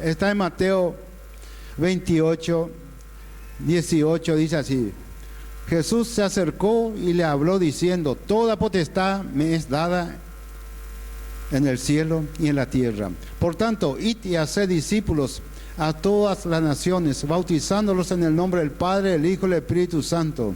Está en Mateo 28, 18, dice así: Jesús se acercó y le habló diciendo: toda potestad me es dada en el cielo y en la tierra. Por tanto, id y haced discípulos a todas las naciones, bautizándolos en el nombre del Padre, del Hijo y del Espíritu Santo,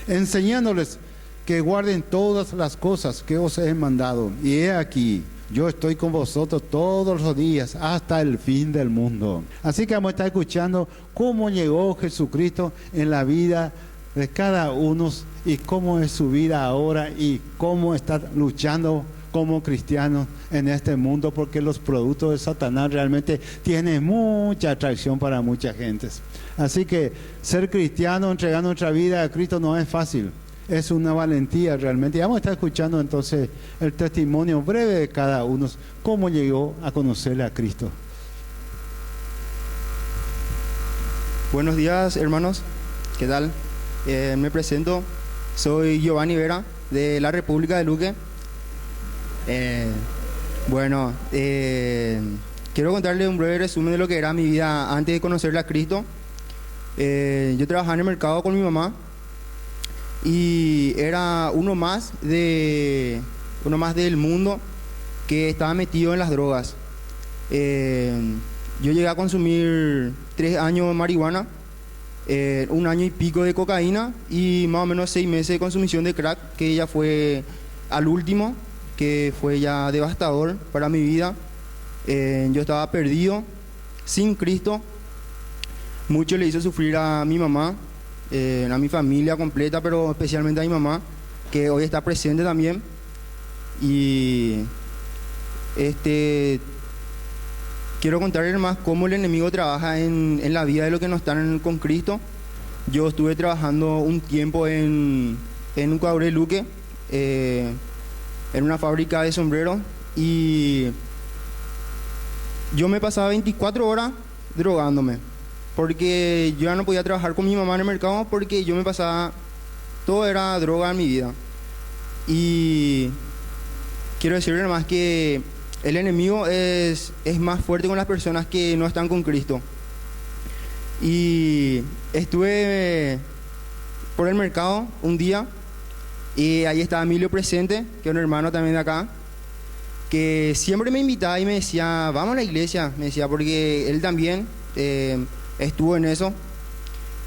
enseñándoles que guarden todas las cosas que os he mandado. Y he aquí, yo estoy con vosotros todos los días hasta el fin del mundo. Así que vamos a estar escuchando cómo llegó Jesucristo en la vida de cada uno y cómo es su vida ahora y cómo está luchando como cristianos en este mundo, porque los productos de Satanás realmente tienen mucha atracción para muchas gentes. Así que ser cristiano, entregando nuestra vida a Cristo, no es fácil, es una valentía realmente. Y vamos a estar escuchando entonces el testimonio breve de cada uno, cómo llegó a conocerle a Cristo. Buenos días, hermanos, ¿qué tal? Me presento, soy Giovanni Vera, de la República de Luque. Quiero contarles un breve resumen de lo que era mi vida antes de conocerle a Cristo. Yo trabajaba en el mercado con mi mamá y era uno más del mundo que estaba metido en las drogas. Yo llegué a consumir 3 años de marihuana, 1 año y pico de cocaína y más o menos 6 meses de consumición de crack, que ya fue al último, que fue ya devastador para mi vida. Yo estaba perdido, sin Cristo. Mucho le hizo sufrir a mi mamá, a mi familia completa, pero especialmente a mi mamá, que hoy está presente también. Y quiero contarles más cómo el enemigo trabaja en la vida de los que no están con Cristo. Yo estuve trabajando un tiempo en un Cuabre Luque, en una fábrica de sombreros, y yo me pasaba 24 horas drogándome, porque yo ya no podía trabajar con mi mamá en el mercado, porque yo me pasaba, todo era droga en mi vida. Y quiero decirle más que el enemigo es más fuerte con las personas que no están con Cristo. Y estuve por el mercado un día y ahí estaba Emilio presente, que es un hermano también de acá, que siempre me invitaba y me decía: vamos a la iglesia, me decía, porque él también estuvo en eso.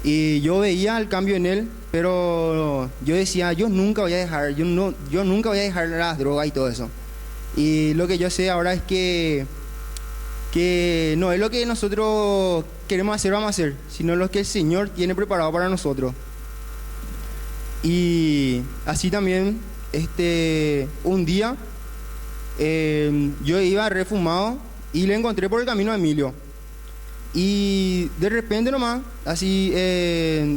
Y yo veía el cambio en él, pero yo decía: yo nunca voy a dejar, yo nunca voy a dejar las drogas y todo eso. Y lo que yo sé ahora es que no es lo que nosotros queremos hacer, vamos a hacer, sino lo que el Señor tiene preparado para nosotros. Y así también, un día, yo iba refumado y le encontré por el camino a Emilio. Y de repente nomás, así,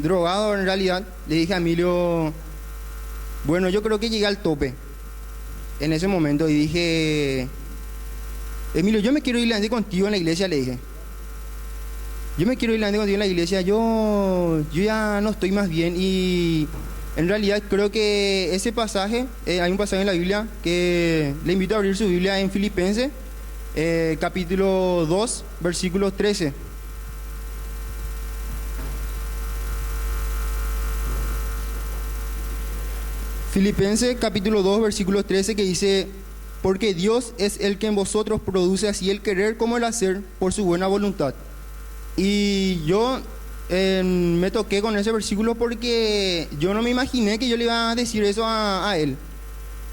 drogado en realidad, le dije a Emilio: bueno, yo creo que llegué al tope en ese momento. Y dije: Emilio, yo me quiero ir delante contigo en la iglesia, le dije. Yo me quiero ir delante contigo en la iglesia, yo ya no estoy más bien. Y en realidad creo que ese pasaje, hay un pasaje en la Biblia que le invito a abrir su Biblia en Filipenses, capítulo 2, versículo 13. Filipenses capítulo 2, versículo 13, que dice: porque Dios es el que en vosotros produce así el querer como el hacer por su buena voluntad. Y yo me toqué con ese versículo porque yo no me imaginé que yo le iba a decir eso a él.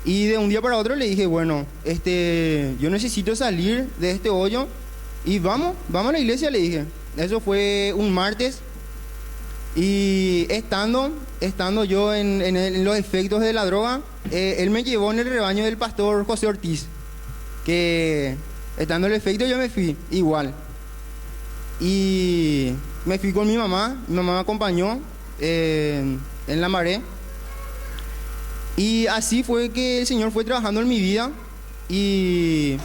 Y de un día para otro le dije: bueno, yo necesito salir de este hoyo y vamos a la iglesia, le dije. Eso fue un martes. Y estando yo en los efectos de la droga, él me llevó en el rebaño del pastor José Ortiz, que estando en el efecto yo me fui igual. Y me fui con mi mamá me acompañó en la Maré. Y así fue que el Señor fue trabajando en mi vida. Y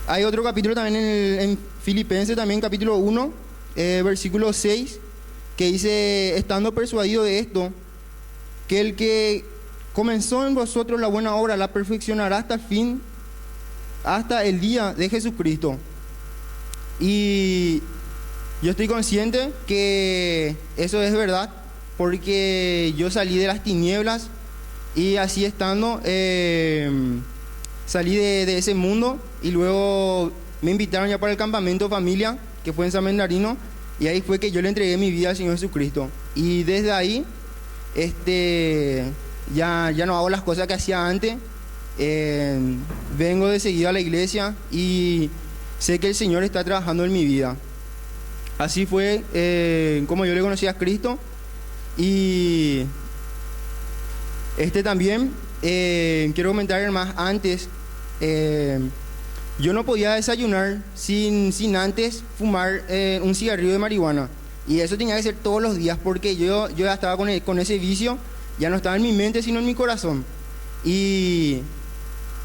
hay otro capítulo también en Filipenses, también capítulo 1, versículo 6, que dice: estando persuadido de esto, que el que comenzó en vosotros la buena obra la perfeccionará hasta el fin hasta el día de Jesucristo. Y yo estoy consciente que eso es verdad, porque yo salí de las tinieblas y así estando, salí de ese mundo y luego me invitaron ya para el campamento familia, que fue en San Bernardino, y ahí fue que yo le entregué mi vida al Señor Jesucristo. Y desde ahí, ya no hago las cosas que hacía antes. Vengo de seguida a la iglesia y sé que el Señor está trabajando en mi vida. Así fue como yo le conocí a Cristo. Y también quiero comentar más antes. Yo no podía desayunar sin antes fumar un cigarrillo de marihuana. Y eso tenía que ser todos los días, porque yo ya estaba con ese vicio. Ya no estaba en mi mente, sino en mi corazón. Y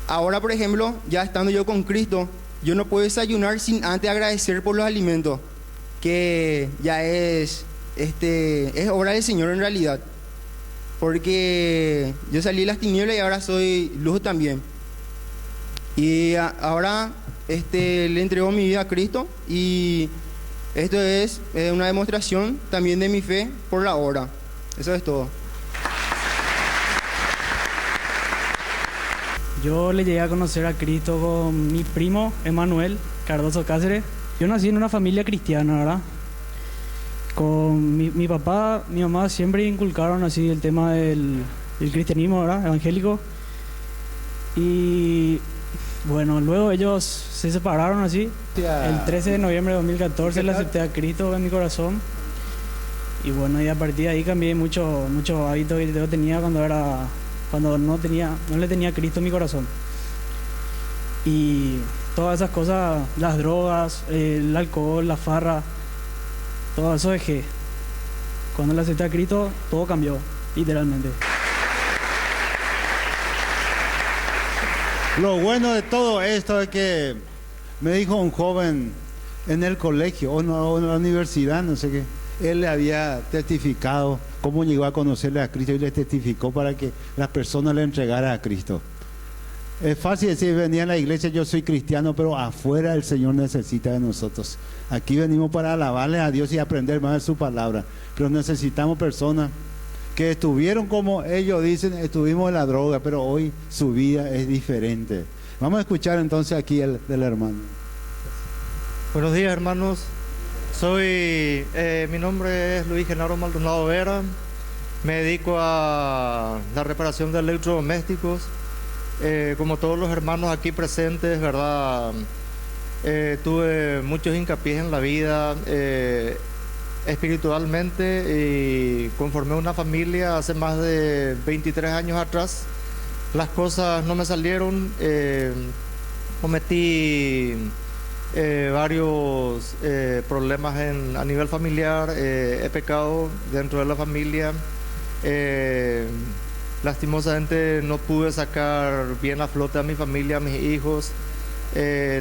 ahora, por ejemplo, ya estando yo con Cristo, yo no puedo desayunar sin antes agradecer por los alimentos, que ya es obra del Señor en realidad. Porque yo salí de las tinieblas y ahora soy luz también. Y ahora le entrego mi vida a Cristo, y esto es una demostración también de mi fe por la obra. Eso es todo. Yo le llegué a conocer a Cristo con mi primo Emanuel Cardoso Cáceres. Yo nací en una familia cristiana, ¿verdad? Con mi papá, mi mamá siempre inculcaron así el tema del cristianismo, ¿verdad? Evangélico. Y bueno, luego ellos se separaron así. El 13 de noviembre de 2014 le acepté a Cristo en mi corazón. Y bueno, y a partir de ahí cambié muchos hábitos que yo tenía cuando no le tenía a Cristo en mi corazón. Y todas esas cosas, las drogas, el alcohol, la farra, todo eso dejé. Cuando le acepté a Cristo, todo cambió, literalmente. Lo bueno de todo esto es que me dijo un joven en el colegio o en la universidad, no sé qué, él le había testificado cómo llegó a conocerle a Cristo y le testificó para que las personas le entregaran a Cristo. Es fácil decir, venía a la iglesia, yo soy cristiano, pero afuera el Señor necesita de nosotros. Aquí venimos para alabarle a Dios y aprender más de su palabra, pero necesitamos personas que estuvieron, como ellos dicen, estuvimos en la droga, pero hoy su vida es diferente. Vamos a escuchar entonces aquí del hermano. Buenos días, hermanos. Mi nombre es Luis Genaro Maldonado Vera. Me dedico a la reparación de electrodomésticos. Como todos los hermanos aquí presentes, ¿verdad? Tuve muchos hincapiés en la vida espiritualmente, y conformé una familia hace más de 23 años atrás. Las cosas no me salieron, cometí varios problemas a nivel familiar, he pecado dentro de la familia. Lastimosamente no pude sacar bien a flote a mi familia, a mis hijos.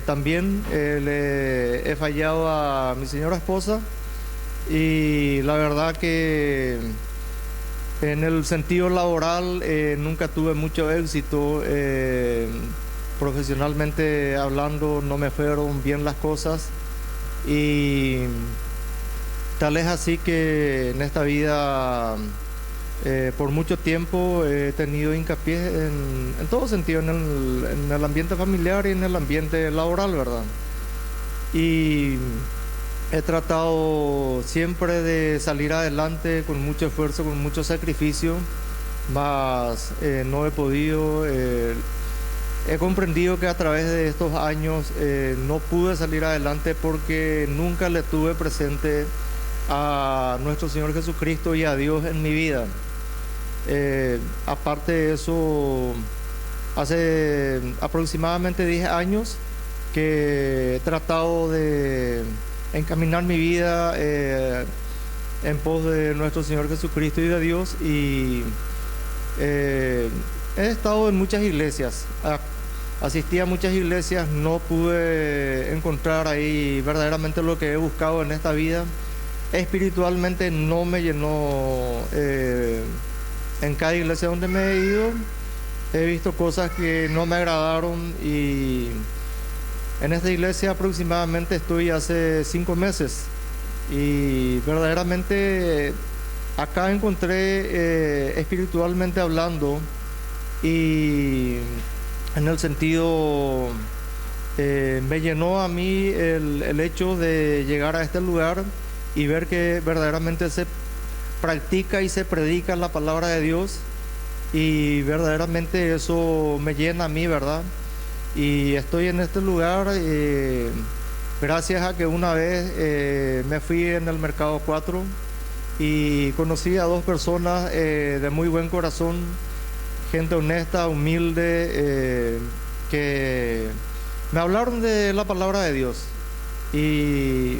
También le he fallado a mi señora esposa, y la verdad que en el sentido laboral nunca tuve mucho éxito. Profesionalmente hablando no me fueron bien las cosas, y tal es así que en esta vida por mucho tiempo he tenido hincapié en todo sentido, en el ambiente familiar y en el ambiente laboral, ¿verdad? Y he tratado siempre de salir adelante con mucho esfuerzo, con mucho sacrificio, mas no he podido. He comprendido que a través de estos años no pude salir adelante porque nunca le tuve presente a nuestro Señor Jesucristo y a Dios en mi vida. Aparte de eso, hace aproximadamente 10 años que he tratado de encaminar mi vida en pos de nuestro Señor Jesucristo y de Dios, y he estado en muchas iglesias. Asistí a muchas iglesias, no pude encontrar ahí verdaderamente lo que he buscado en esta vida. Espiritualmente no me llenó. En cada iglesia donde me he ido, he visto cosas que no me agradaron, y En esta iglesia aproximadamente estoy hace 5 meses y verdaderamente acá encontré espiritualmente hablando y en el sentido me llenó a mí el hecho de llegar a este lugar y ver que verdaderamente se practica y se predica la palabra de Dios, y verdaderamente eso me llena a mí, ¿verdad? Y estoy en este lugar gracias a que una vez me fui en el Mercado 4 y conocí a 2 personas de muy buen corazón, gente honesta, humilde, que me hablaron de la palabra de Dios. Y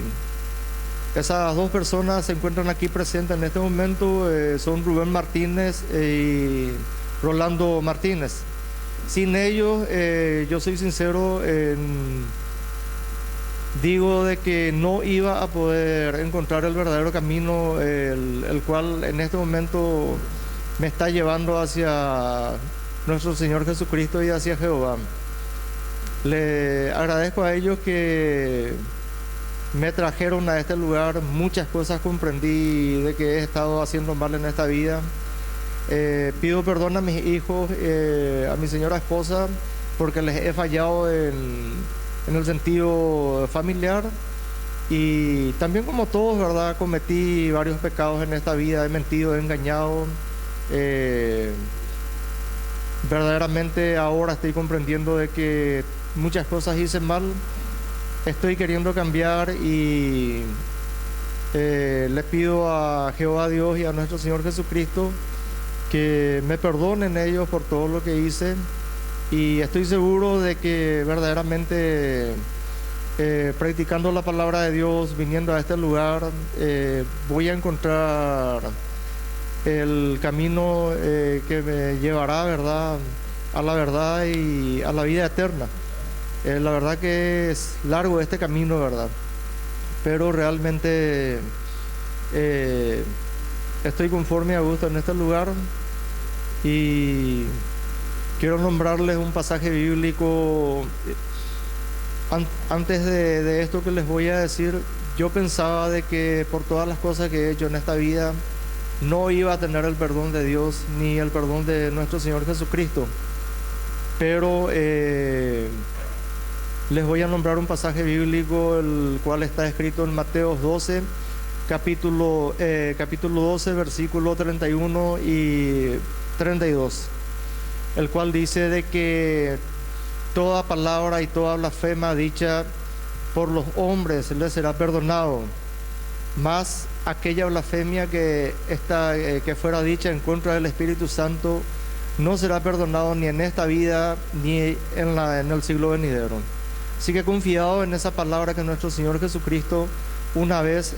esas 2 personas se encuentran aquí presentes en este momento, son Rubén Martínez y Rolando Martínez. Sin ellos, yo soy sincero, digo de que no iba a poder encontrar el verdadero camino, el cual en este momento me está llevando hacia nuestro Señor Jesucristo y hacia Jehová. Le agradezco a ellos que me trajeron a este lugar. Muchas cosas comprendí de que he estado haciendo mal en esta vida. Pido perdón a mis hijos, a mi señora esposa, porque les he fallado en el sentido familiar, y también como todos, ¿verdad? Cometí varios pecados en esta vida, he mentido, he engañado. Verdaderamente ahora estoy comprendiendo de que muchas cosas hice mal. Estoy queriendo cambiar y le pido a Jehová Dios y a nuestro Señor Jesucristo que me perdonen ellos por todo lo que hice, y estoy seguro de que verdaderamente practicando la palabra de Dios, viniendo a este lugar, voy a encontrar el camino que me llevará, ¿verdad?, a la verdad y a la vida eterna. La verdad que es largo este camino, ¿verdad? Pero realmente estoy conforme a gusto en este lugar, y quiero nombrarles un pasaje bíblico. Antes de esto que les voy a decir, yo pensaba de que por todas las cosas que he hecho en esta vida no iba a tener el perdón de Dios ni el perdón de nuestro Señor Jesucristo, pero les voy a nombrar un pasaje bíblico, el cual está escrito en Mateo 12, capítulo 12, versículo 31 y 32, el cual dice de que toda palabra y toda blasfema dicha por los hombres les será perdonado, mas aquella blasfemia que fuera dicha en contra del Espíritu Santo no será perdonado ni en esta vida ni en el siglo venidero. Así que confiado en esa palabra que nuestro Señor Jesucristo una vez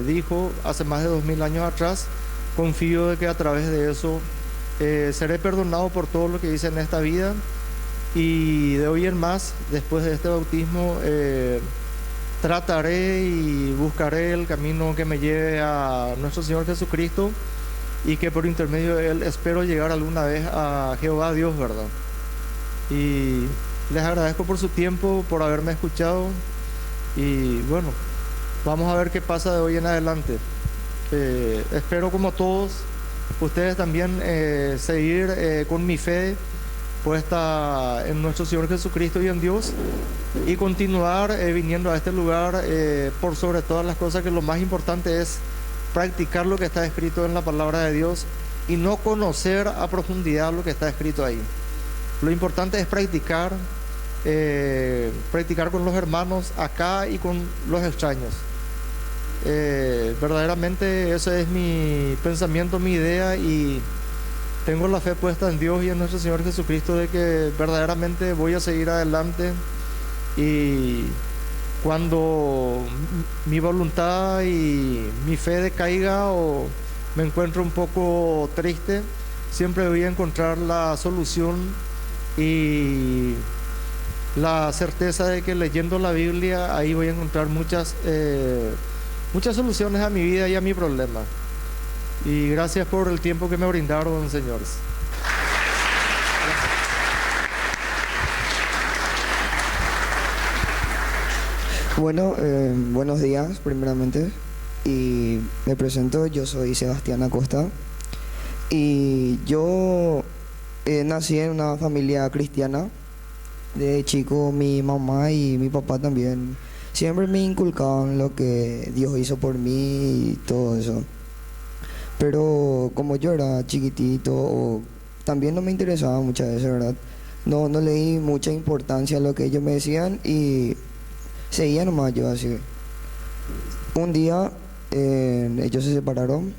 dijo hace más de 2000 años atrás, confío de que a través de eso seré perdonado por todo lo que hice en esta vida, y de hoy en más, después de este bautismo, trataré y buscaré el camino que me lleve a nuestro Señor Jesucristo, y que por intermedio de Él espero llegar alguna vez a Jehová Dios, ¿verdad? Y les agradezco por su tiempo, por haberme escuchado, y bueno, vamos a ver qué pasa de hoy en adelante. Espero, como todos ustedes también, seguir con mi fe puesta en nuestro Señor Jesucristo y en Dios, y continuar viniendo a este lugar por sobre todas las cosas, que lo más importante es practicar lo que está escrito en la palabra de Dios y no conocer a profundidad lo que está escrito ahí. Lo importante es practicar con los hermanos acá y con los extraños. Verdaderamente ese es mi pensamiento, mi idea, y tengo la fe puesta en Dios y en nuestro Señor Jesucristo de que verdaderamente voy a seguir adelante, y cuando mi voluntad y mi fe decaiga o me encuentro un poco triste, siempre voy a encontrar la solución y la certeza de que leyendo la Biblia ahí voy a encontrar muchas soluciones a mi vida y a mi problema. Y gracias por el tiempo que me brindaron, señores. Bueno, buenos días primeramente y me presento, yo soy Sebastián Acosta y yo nací en una familia cristiana. De chico mi mamá y mi papá también siempre me inculcaban lo que Dios hizo por mí y todo eso. Pero como yo era chiquitito, también no me interesaba muchas veces, ¿verdad? No le di mucha importancia a lo que ellos me decían y seguía nomás yo así. Un día ellos se separaron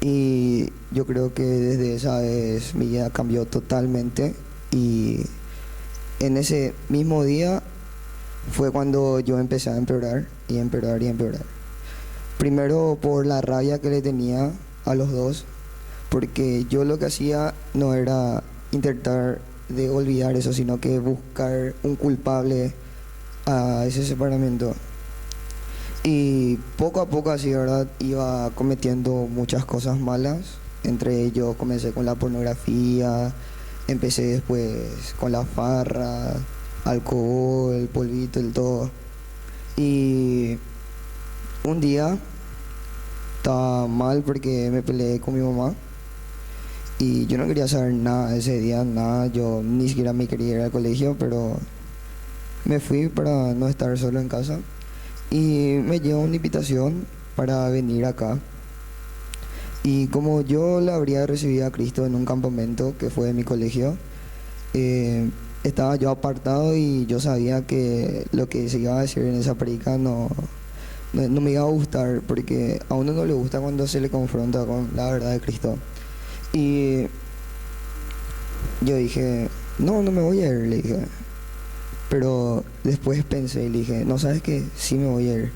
y yo creo que desde esa vez mi vida cambió totalmente y en ese mismo día fue cuando yo empecé a empeorar y empeorar y empeorar. Primero por la rabia que le tenía a los dos, porque yo lo que hacía no era intentar de olvidar eso, sino que buscar un culpable a ese separamiento. Y poco a poco así, ¿verdad? Iba cometiendo muchas cosas malas. Entre ellos comencé con la pornografía, empecé después con la farra, alcohol, polvito, el todo. Y un día estaba mal porque me peleé con mi mamá y yo no quería saber nada ese día, nada. Yo ni siquiera me quería ir al colegio, pero me fui para no estar solo en casa y me llegó una invitación para venir acá. Y como yo le habría recibido a Cristo en un campamento que fue de mi colegio, estaba yo apartado y yo sabía que lo que se iba a decir en esa predica no me iba a gustar, porque a uno no le gusta cuando se le confronta con la verdad de Cristo. Y yo dije, no me voy a ir, le dije. Pero después pensé y le dije, no, ¿sabes qué? Sí me voy a ir.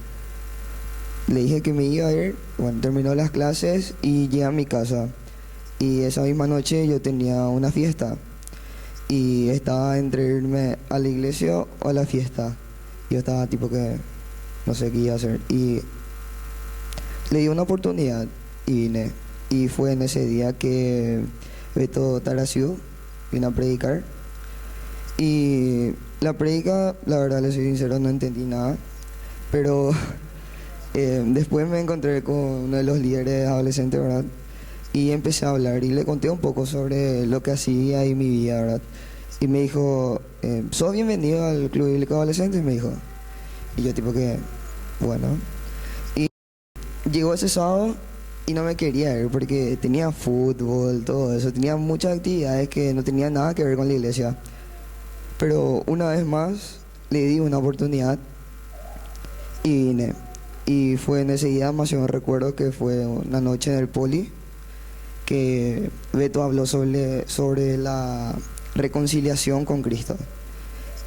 Le dije que me iba a ir, bueno, terminó las clases y llegué a mi casa. Y esa misma noche yo tenía una fiesta. Y estaba entre irme a la iglesia o a la fiesta. Yo estaba tipo que no sé qué iba a hacer. Y le di una oportunidad y vine. Y fue en ese día que Beto Taraciú vino a predicar. Y la predica, la verdad, le soy sincero, no entendí nada. Pero después me encontré con uno de los líderes adolescentes, ¿verdad? Y empecé a hablar y le conté un poco sobre lo que hacía y mi vida, ¿verdad? Y me dijo, ¿sos bienvenido al Club Bíblico Adolescentes? Me dijo. Y yo tipo que, bueno. Y llegó ese sábado y no me quería ir porque tenía fútbol, todo eso. Tenía muchas actividades que no tenían nada que ver con la iglesia. Pero una vez más le di una oportunidad y vine. Y fue en ese día, más yo me recuerdo que fue una noche en el Poli, que Beto habló sobre la reconciliación con Cristo.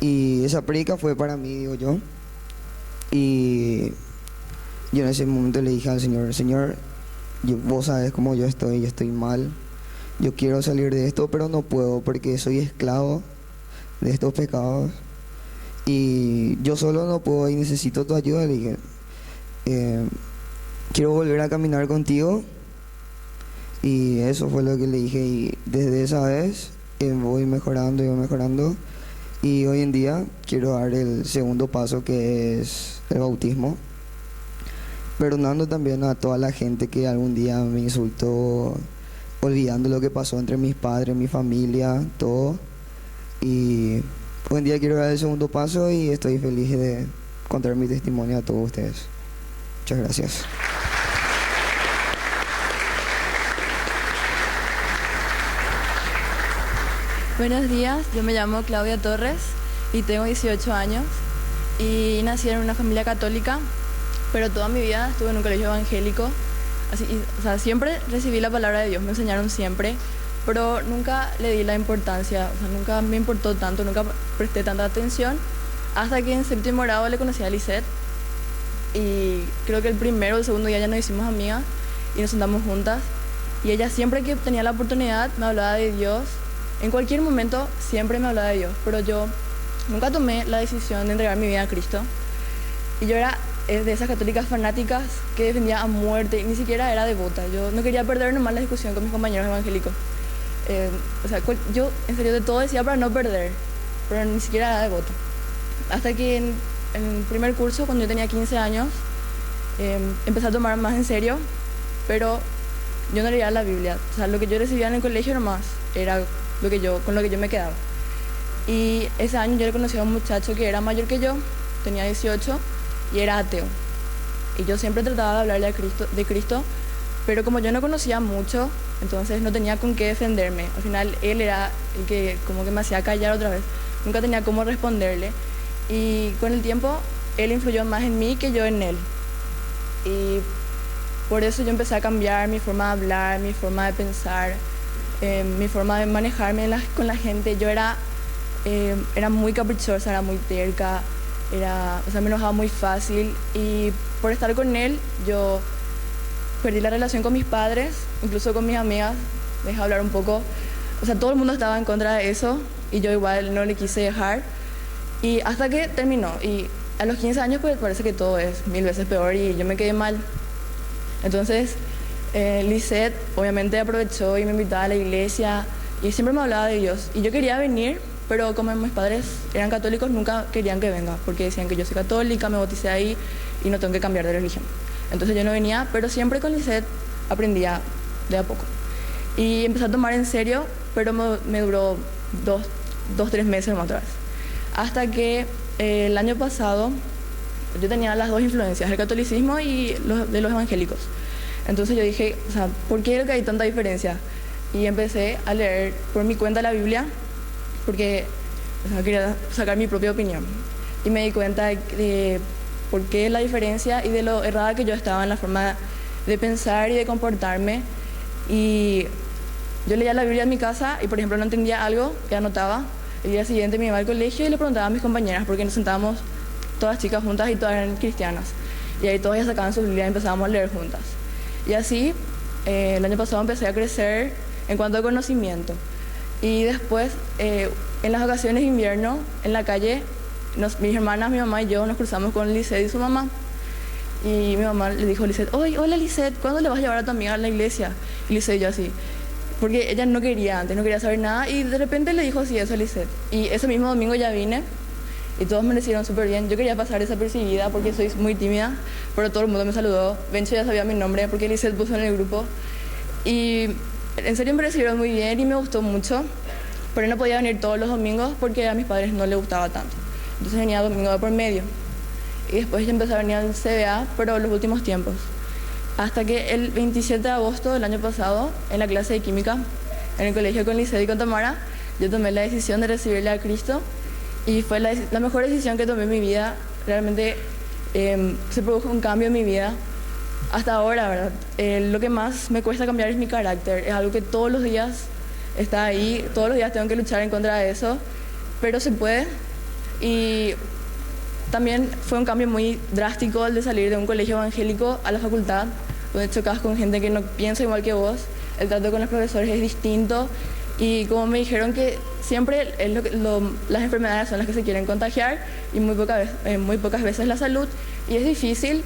Y esa predica fue para mí, digo yo. Y yo en ese momento le dije al Señor, Señor, vos sabes cómo yo estoy mal. Yo quiero salir de esto, pero no puedo porque soy esclavo de estos pecados. Y yo solo no puedo y necesito tu ayuda. Le dije, quiero volver a caminar contigo. Y eso fue lo que le dije. Y desde esa vez voy mejorando. Y hoy en día quiero dar el segundo paso, que es el bautismo. Perdonando también a toda la gente que algún día me insultó, olvidando lo que pasó entre mis padres, mi familia, todo. Y hoy en día quiero dar el segundo paso y estoy feliz de contar mi testimonio a todos ustedes. Muchas gracias. Buenos días, yo me llamo Claudia Torres y tengo 18 años y nací en una familia católica, pero toda mi vida estuve en un colegio evangélico. O sea, siempre recibí la palabra de Dios, me enseñaron siempre, pero nunca le di la importancia, o sea, nunca me importó tanto, nunca presté tanta atención, hasta que en séptimo grado le conocí a Lisette y creo que el primero o el segundo día ya nos hicimos amigas y nos sentamos juntas y ella siempre que tenía la oportunidad me hablaba de Dios. En cualquier momento siempre me hablaba de Dios, pero yo nunca tomé la decisión de entregar mi vida a Cristo. Y yo era de esas católicas fanáticas que defendía a muerte y ni siquiera era devota. Yo no quería perder nomás la discusión con mis compañeros evangélicos. O sea, yo en serio de todo decía para no perder, pero ni siquiera era devota. Hasta que en el primer curso, cuando yo tenía 15 años, empecé a tomar más en serio, pero yo no leía la Biblia. O sea, lo que yo recibía en el colegio nomás era con lo que yo me quedaba. Y ese año yo le conocí a un muchacho que era mayor que yo, tenía 18 y era ateo. Y yo siempre trataba de hablarle de Cristo, pero como yo no conocía mucho, entonces no tenía con qué defenderme. Al final él era el que como que me hacía callar otra vez. Nunca tenía cómo responderle. Y con el tiempo él influyó más en mí que yo en él. Y por eso yo empecé a cambiar mi forma de hablar, mi forma de pensar, mi forma de manejarme con la gente. Yo era muy caprichosa, era muy terca, me enojaba muy fácil, y por estar con él yo perdí la relación con mis padres, incluso con mis amigas, dejé hablar un poco. O sea, todo el mundo estaba en contra de eso y yo igual no le quise dejar, y hasta que terminó. Y a los 15 años pues parece que todo es 1000 veces peor y yo me quedé mal. Entonces Lisette obviamente aprovechó y me invitaba a la iglesia y siempre me hablaba de Dios, y yo quería venir, pero como mis padres eran católicos nunca querían que venga, porque decían que yo soy católica, me bauticé ahí y no tengo que cambiar de religión. Entonces yo no venía, pero siempre con Lisette aprendía de a poco. Y empecé a tomar en serio, pero me duró 3 meses más otra vez. Hasta que el año pasado yo tenía las dos influencias, el catolicismo y de los evangélicos. Entonces yo dije, o sea, ¿por qué hay tanta diferencia? Y empecé a leer por mi cuenta la Biblia, porque quería sacar mi propia opinión. Y me di cuenta de por qué la diferencia y de lo errada que yo estaba en la forma de pensar y de comportarme. Y yo leía la Biblia en mi casa y, por ejemplo, no entendía algo que anotaba. El día siguiente me iba al colegio y le preguntaba a mis compañeras, porque nos sentábamos todas chicas juntas y todas eran cristianas. Y ahí todas ya sacaban su Biblia y empezábamos a leer juntas. Y así, el año pasado empecé a crecer en cuanto a conocimiento. Y después, en las vacaciones de invierno, en la calle, mis hermanas, mi mamá y yo nos cruzamos con Lisette y su mamá. Y mi mamá le dijo a Lisette, hola Lisette, ¿cuándo le vas a llevar a tu amiga a la iglesia? Y Lisette y yo así, porque ella no quería antes, no quería saber nada, y de repente le dijo así eso a Lisette. Y ese mismo domingo ya vine, y todos me recibieron súper bien. Yo quería pasar desapercibida porque soy muy tímida, pero todo el mundo me saludó. Bencho ya sabía mi nombre porque Lisette puso en el grupo. Y en serio me recibieron muy bien y me gustó mucho, pero no podía venir todos los domingos porque a mis padres no les gustaba tanto. Entonces venía domingo de por medio. Y después ya empecé a venir al CBA, pero los últimos tiempos. Hasta que el 27 de agosto del año pasado, en la clase de química, en el colegio con Lisette y con Tamara, yo tomé la decisión de recibirle a Cristo, y fue la mejor decisión que tomé en mi vida. Realmente se produjo un cambio en mi vida. Hasta ahora, ¿verdad? Lo que más me cuesta cambiar es mi carácter. Es algo que todos los días está ahí, todos los días tengo que luchar en contra de eso, pero se puede. Y también fue un cambio muy drástico el de salir de un colegio evangélico a la facultad, donde chocas con gente que no piensa igual que vos, el trato con los profesores es distinto, y como me dijeron que siempre las enfermedades son las que se quieren contagiar y muy pocas veces la salud, y es difícil,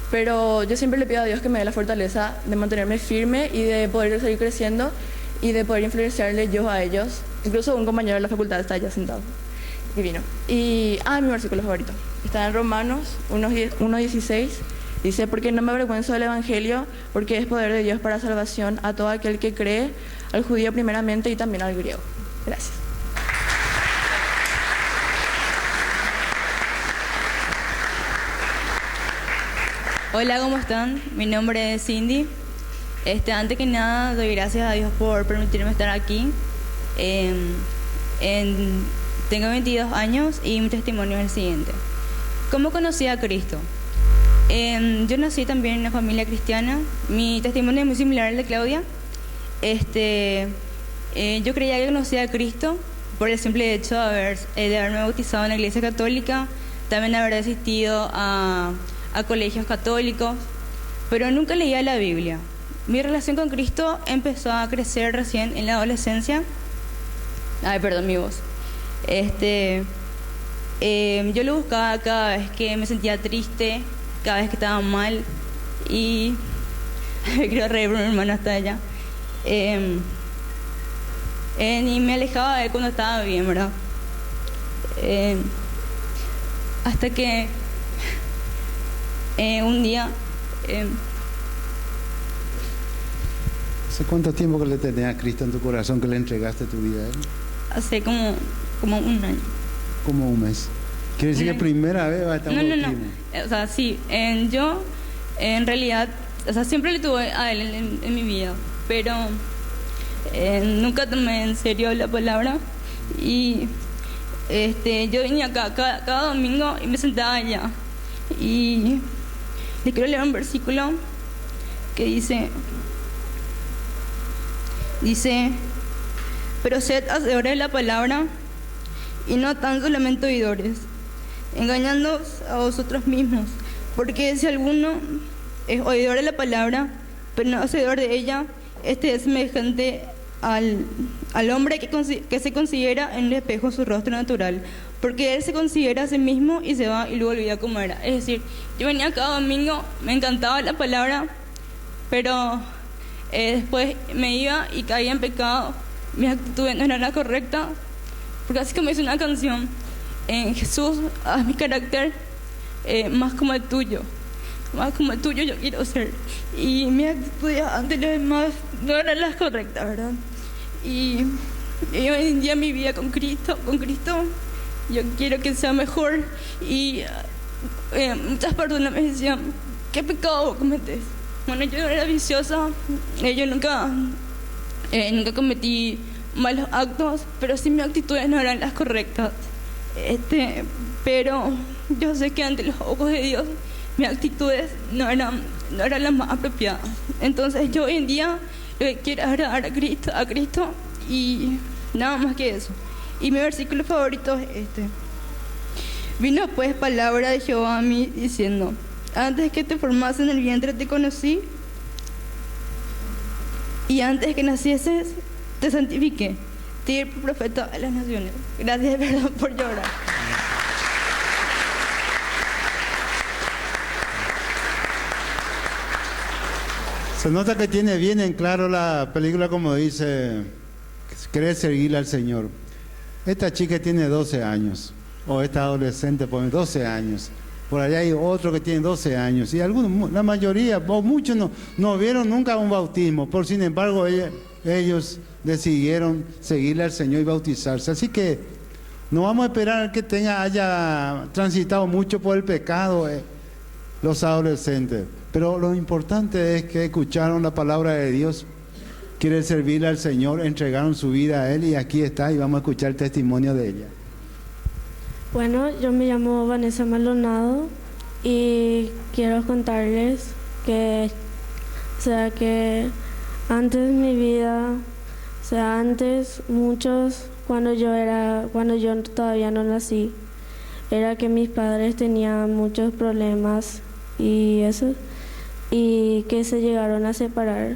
pero yo siempre le pido a Dios que me dé la fortaleza de mantenerme firme y de poder seguir creciendo y de poder influenciarle yo a ellos. Incluso un compañero de la facultad está allá sentado. Divino. Y, mi versículo favorito. Está en Romanos 1:16. Dice, porque no me avergüenzo del Evangelio, porque es poder de Dios para salvación a todo aquel que cree, al judío primeramente y también al griego. Gracias. Hola, ¿cómo están? Mi nombre es Cindy. Antes que nada, doy gracias a Dios por permitirme estar aquí. Tengo 22 años y mi testimonio es el siguiente. ¿Cómo conocí a Cristo? Yo nací también en una familia cristiana. Mi testimonio es muy similar al de Claudia. Yo creía que conocía a Cristo por el simple hecho de haberme bautizado en la iglesia católica, también haber asistido a colegios católicos, pero nunca leía la Biblia. Mi relación con Cristo empezó a crecer recién en la adolescencia. Ay, perdón mi voz. Yo lo buscaba cada vez que me sentía triste, cada vez que estaba mal, y me quiero reír por mi hermano hasta allá. Y me alejaba de él cuando estaba bien, ¿verdad? Hasta que un día, ¿Hace cuánto tiempo que le tenías a Cristo en tu corazón, que le entregaste tu vida a Él? hace como un año. Como un mes. Quiere decir que primera vez va a estar un No. bautismo. O sea, sí, yo en realidad, o sea, siempre le tuve a él en mi vida, pero nunca tomé en serio la palabra. Y yo venía acá cada domingo y me sentaba allá. Y le quiero leer un versículo que dice, pero sed hacedores de la palabra y no tan solamente oidores, engañándoos a vosotros mismos, porque si alguno es oidor de la palabra, pero no hacedor de ella, este es semejante al hombre que se considera en el espejo su rostro natural, porque él se considera a sí mismo y se va y luego olvida cómo era. Es decir, yo venía cada domingo, me encantaba la palabra, pero después me iba y caía en pecado, mis actitudes no eran las correctas, porque así como dice una canción, Jesús, haz mi carácter más como el tuyo yo quiero ser. Y mis actitudes ante los demás no eran las correctas, ¿verdad? Y hoy en día mi vida con Cristo, yo quiero que sea mejor. Y muchas personas me decían, ¿qué pecado vos cometés? Bueno, yo no era viciosa, yo nunca cometí malos actos, pero sí mis actitudes no eran las correctas. Pero yo sé que ante los ojos de Dios mis actitudes no eran las más apropiadas. Entonces yo hoy en día lo que quiero es agradar a Cristo y nada más que eso. Y mi versículo favorito es este. Vino pues palabra de Jehová a mí diciendo, antes que te formase en el vientre te conocí, y antes que nacieses te santifiqué, te di por profeta a las naciones. Gracias, perdón por llorar. Se nota que tiene bien en claro la película, como dice, querer seguirle al Señor. Esta chica tiene 12 años, o esta adolescente pone 12 años. Por allá hay otro que tiene 12 años. Y algunos, la mayoría, o muchos no vieron nunca un bautismo. Por sin embargo, ellos decidieron seguirle al Señor y bautizarse. Así que no vamos a esperar que haya transitado mucho por el pecado los adolescentes. Pero lo importante es que escucharon la palabra de Dios, quieren servirle al Señor, entregaron su vida a Él y aquí está y vamos a escuchar el testimonio de ella. Bueno, yo me llamo Vanessa Maldonado y quiero contarles que antes de mi vida, antes muchos, cuando yo todavía no nací, era que mis padres tenían muchos problemas y eso, y que se llegaron a separar.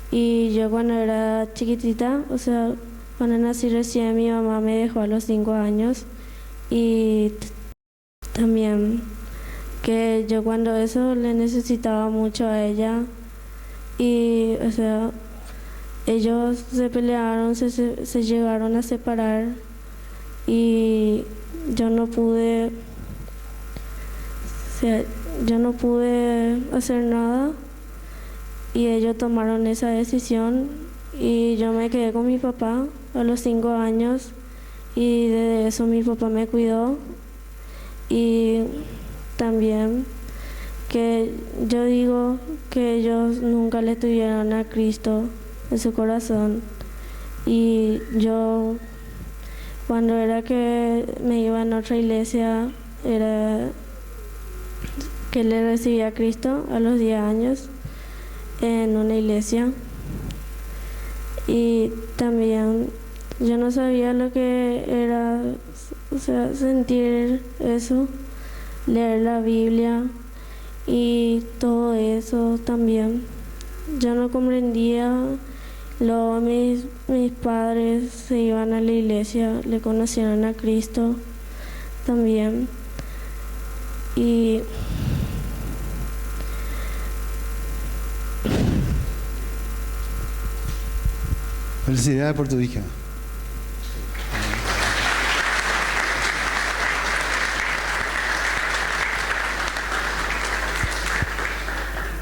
Y yo cuando era chiquitita, cuando nací recién, mi mamá me dejó a los 5 años. Y también que yo cuando eso le necesitaba mucho a ella y ellos se pelearon, se llegaron a separar y yo no pude hacer nada y ellos tomaron esa decisión y yo me quedé con mi papá a los 5 años. Y de eso mi papá me cuidó. Y también que yo digo que ellos nunca le tuvieron a Cristo en su corazón. Y yo, cuando era que me iba en otra iglesia, era que le recibí a Cristo a los 10 años en una iglesia. Y también yo no sabía lo que era, sentir eso, leer la Biblia y todo eso también. Yo no comprendía, luego mis padres se iban a la iglesia, le conocieron a Cristo también. Y felicidades por tu hija.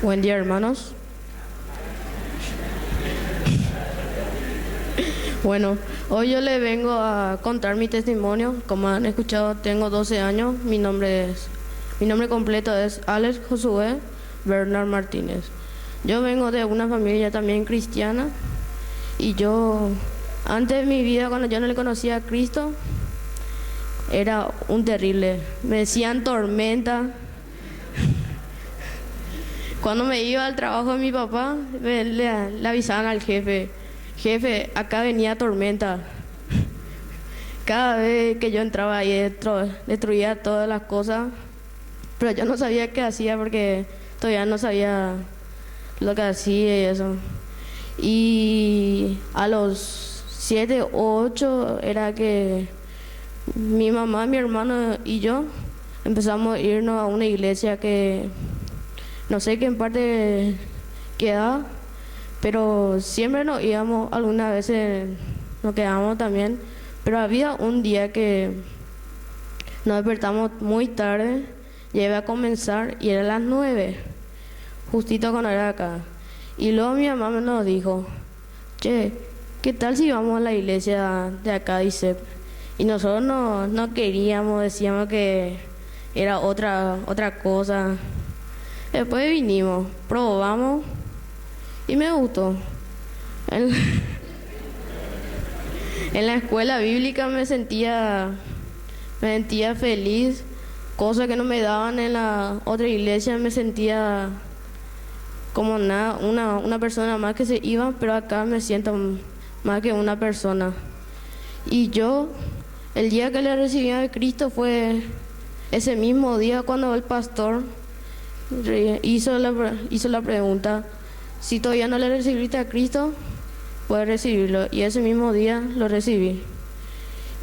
Buen día, hermanos. Bueno, hoy yo les vengo a contar mi testimonio. Como han escuchado, tengo 12 años. Mi nombre completo es Alex Josué Bernard Martínez. Yo vengo de una familia también cristiana y yo, antes de mi vida, cuando yo no le conocía a Cristo, era un terrible. Me decían tormenta. Cuando me iba al trabajo de mi papá, le avisaban al jefe: jefe, acá venía tormenta. Cada vez que yo entraba ahí destruía todas las cosas, pero yo no sabía qué hacía porque todavía no sabía lo que hacía y eso. Y a los 7 o 8 era que mi mamá, mi hermano y yo empezamos a irnos a una iglesia que no sé qué en parte quedaba, pero siempre nos íbamos, algunas veces nos quedábamos también. Pero había un día que nos despertamos muy tarde, ya iba a comenzar y era las 9, justito cuando era acá. Y luego mi mamá nos dijo: che, ¿qué tal si vamos a la iglesia de acá de ISEP? Y nosotros no queríamos, decíamos que era otra cosa. Después vinimos, probamos y me gustó. En la escuela bíblica me sentía feliz, cosas que no me daban en la otra iglesia. Me sentía como una persona más que se iba, pero acá me siento más que una persona. Y yo, el día que le recibí a Cristo fue ese mismo día cuando el pastor hizo la pregunta: si todavía no le recibiste a Cristo, puedes recibirlo. Y ese mismo día lo recibí.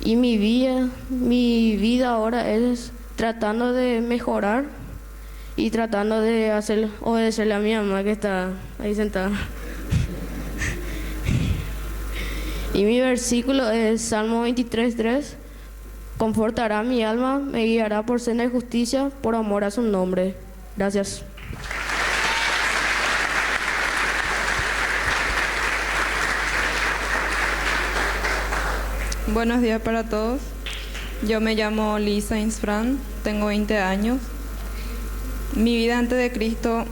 Y mi vida ahora es tratando de mejorar y tratando de obedecerle a mi mamá que está ahí sentada. Y mi versículo es Salmo 23:3: confortará mi alma, me guiará por senda de justicia, por amor a su nombre. Gracias. Buenos días para todos. Yo me llamo Lisa Insfran, tengo 20 años. Mi vida antes de Cristo,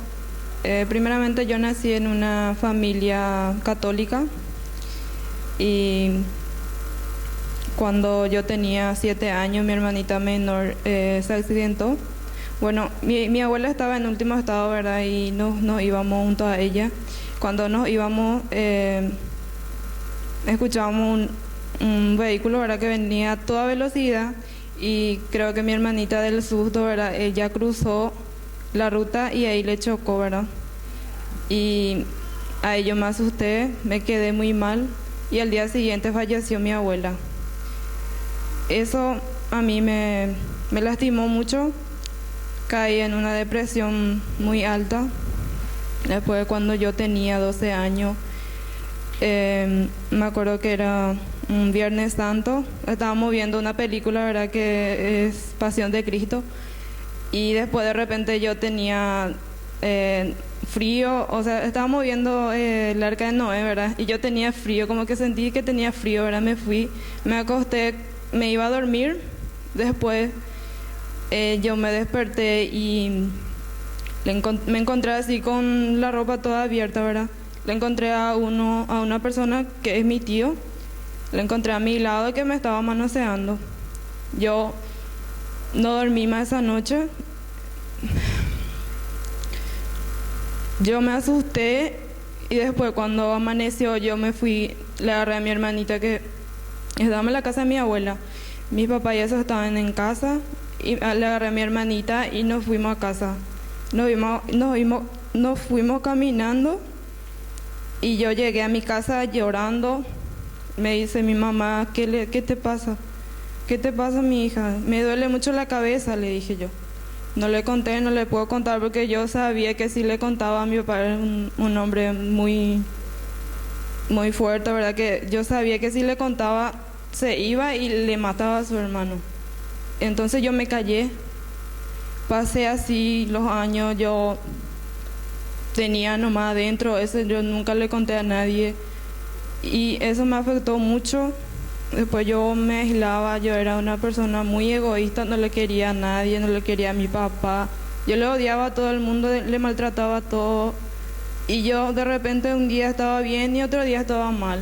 primeramente yo nací en una familia católica y cuando yo tenía 7 años mi hermanita menor se accidentó. Bueno, mi abuela estaba en último estado, ¿verdad? Y nos íbamos junto a ella. Cuando nos íbamos, escuchábamos un vehículo, ¿verdad?, que venía a toda velocidad y creo que mi hermanita del susto, ¿verdad?, ella cruzó la ruta y ahí le chocó, ¿verdad? Y ahí yo me asusté, me quedé muy mal y al día siguiente falleció mi abuela. Eso a mí me lastimó mucho. Caí en una depresión muy alta. Después, cuando yo tenía 12 años, me acuerdo que era un Viernes Santo, estábamos viendo una película, ¿verdad?, que es Pasión de Cristo, y después de repente yo tenía frío, o sea, estábamos viendo el Arca de Noé, ¿verdad?, y yo tenía frío, como que sentí que tenía frío, ¿verdad? Me fui, me acosté, me iba a dormir. Después yo me desperté y me encontré así con la ropa toda abierta, ¿verdad? Le encontré a una persona que es mi tío, le encontré a mi lado que me estaba manoseando. Yo no dormí más esa noche. Yo me asusté y después cuando amaneció yo me fui, le agarré a mi hermanita que estaba en la casa de mi abuela. Mis papás y esos estaban en casa y le agarré a mi hermanita y nos fuimos a casa. Nos fuimos caminando y yo llegué a mi casa llorando. Me dice mi mamá: ¿qué te pasa? ¿Qué te pasa, mi hija? Me duele mucho la cabeza, le dije yo. No le conté, no le puedo contar porque yo sabía que si le contaba a mi papá era un hombre muy, muy fuerte, ¿verdad? Que yo sabía que si le contaba se iba y le mataba a su hermano. Entonces yo me callé. Pasé así los años, yo tenía nomás adentro, eso yo nunca le conté a nadie. Y eso me afectó mucho. Después yo me aislaba, yo era una persona muy egoísta, no le quería a nadie, no le quería a mi papá. Yo le odiaba a todo el mundo, le maltrataba a todo. Y yo de repente un día estaba bien y otro día estaba mal.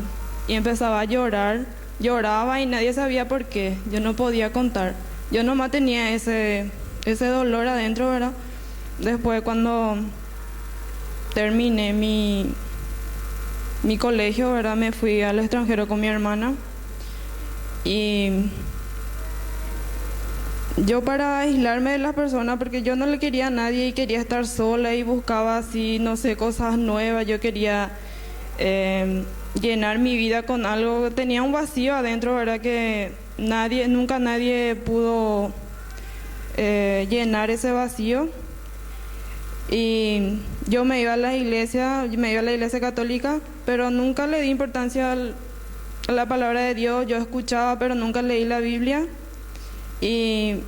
Y empezaba a llorar, lloraba y nadie sabía por qué. Yo no podía contar. Yo nomás tenía ese dolor adentro, ¿verdad? Después cuando terminé mi colegio, ¿verdad? Me fui al extranjero con mi hermana. Y yo para aislarme de las personas, porque yo no le quería a nadie y quería estar sola y buscaba así, no sé, cosas nuevas. Yo quería llenar mi vida con algo. Tenía un vacío adentro, ¿verdad? Que nunca nadie pudo llenar ese vacío. Y yo me iba a la iglesia católica, pero nunca le di importancia a la palabra de Dios. Yo escuchaba, pero nunca leí la Biblia. Y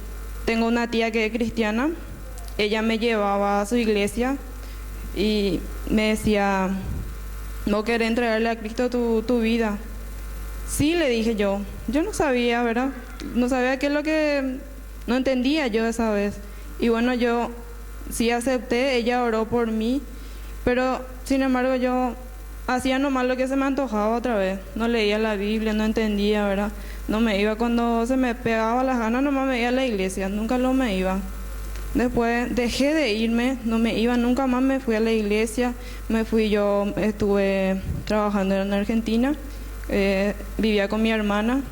tengo una tía que es cristiana. Ella me llevaba a su iglesia y me decía: ¿no querés entregarle a Cristo tu vida? Sí, le dije yo. Yo no sabía, ¿verdad? No sabía qué es lo que... No entendía yo esa vez. Y bueno, yo sí acepté, ella oró por mí, pero sin embargo yo hacía nomás lo que se me antojaba otra vez. No leía la Biblia, no entendía, ¿verdad? No me iba cuando se me pegaba las ganas, nomás me iba a la iglesia, nunca me iba. Después dejé de irme, no me iba, nunca más me fui a la iglesia. Yo estuve trabajando en Argentina, vivía con mi hermana.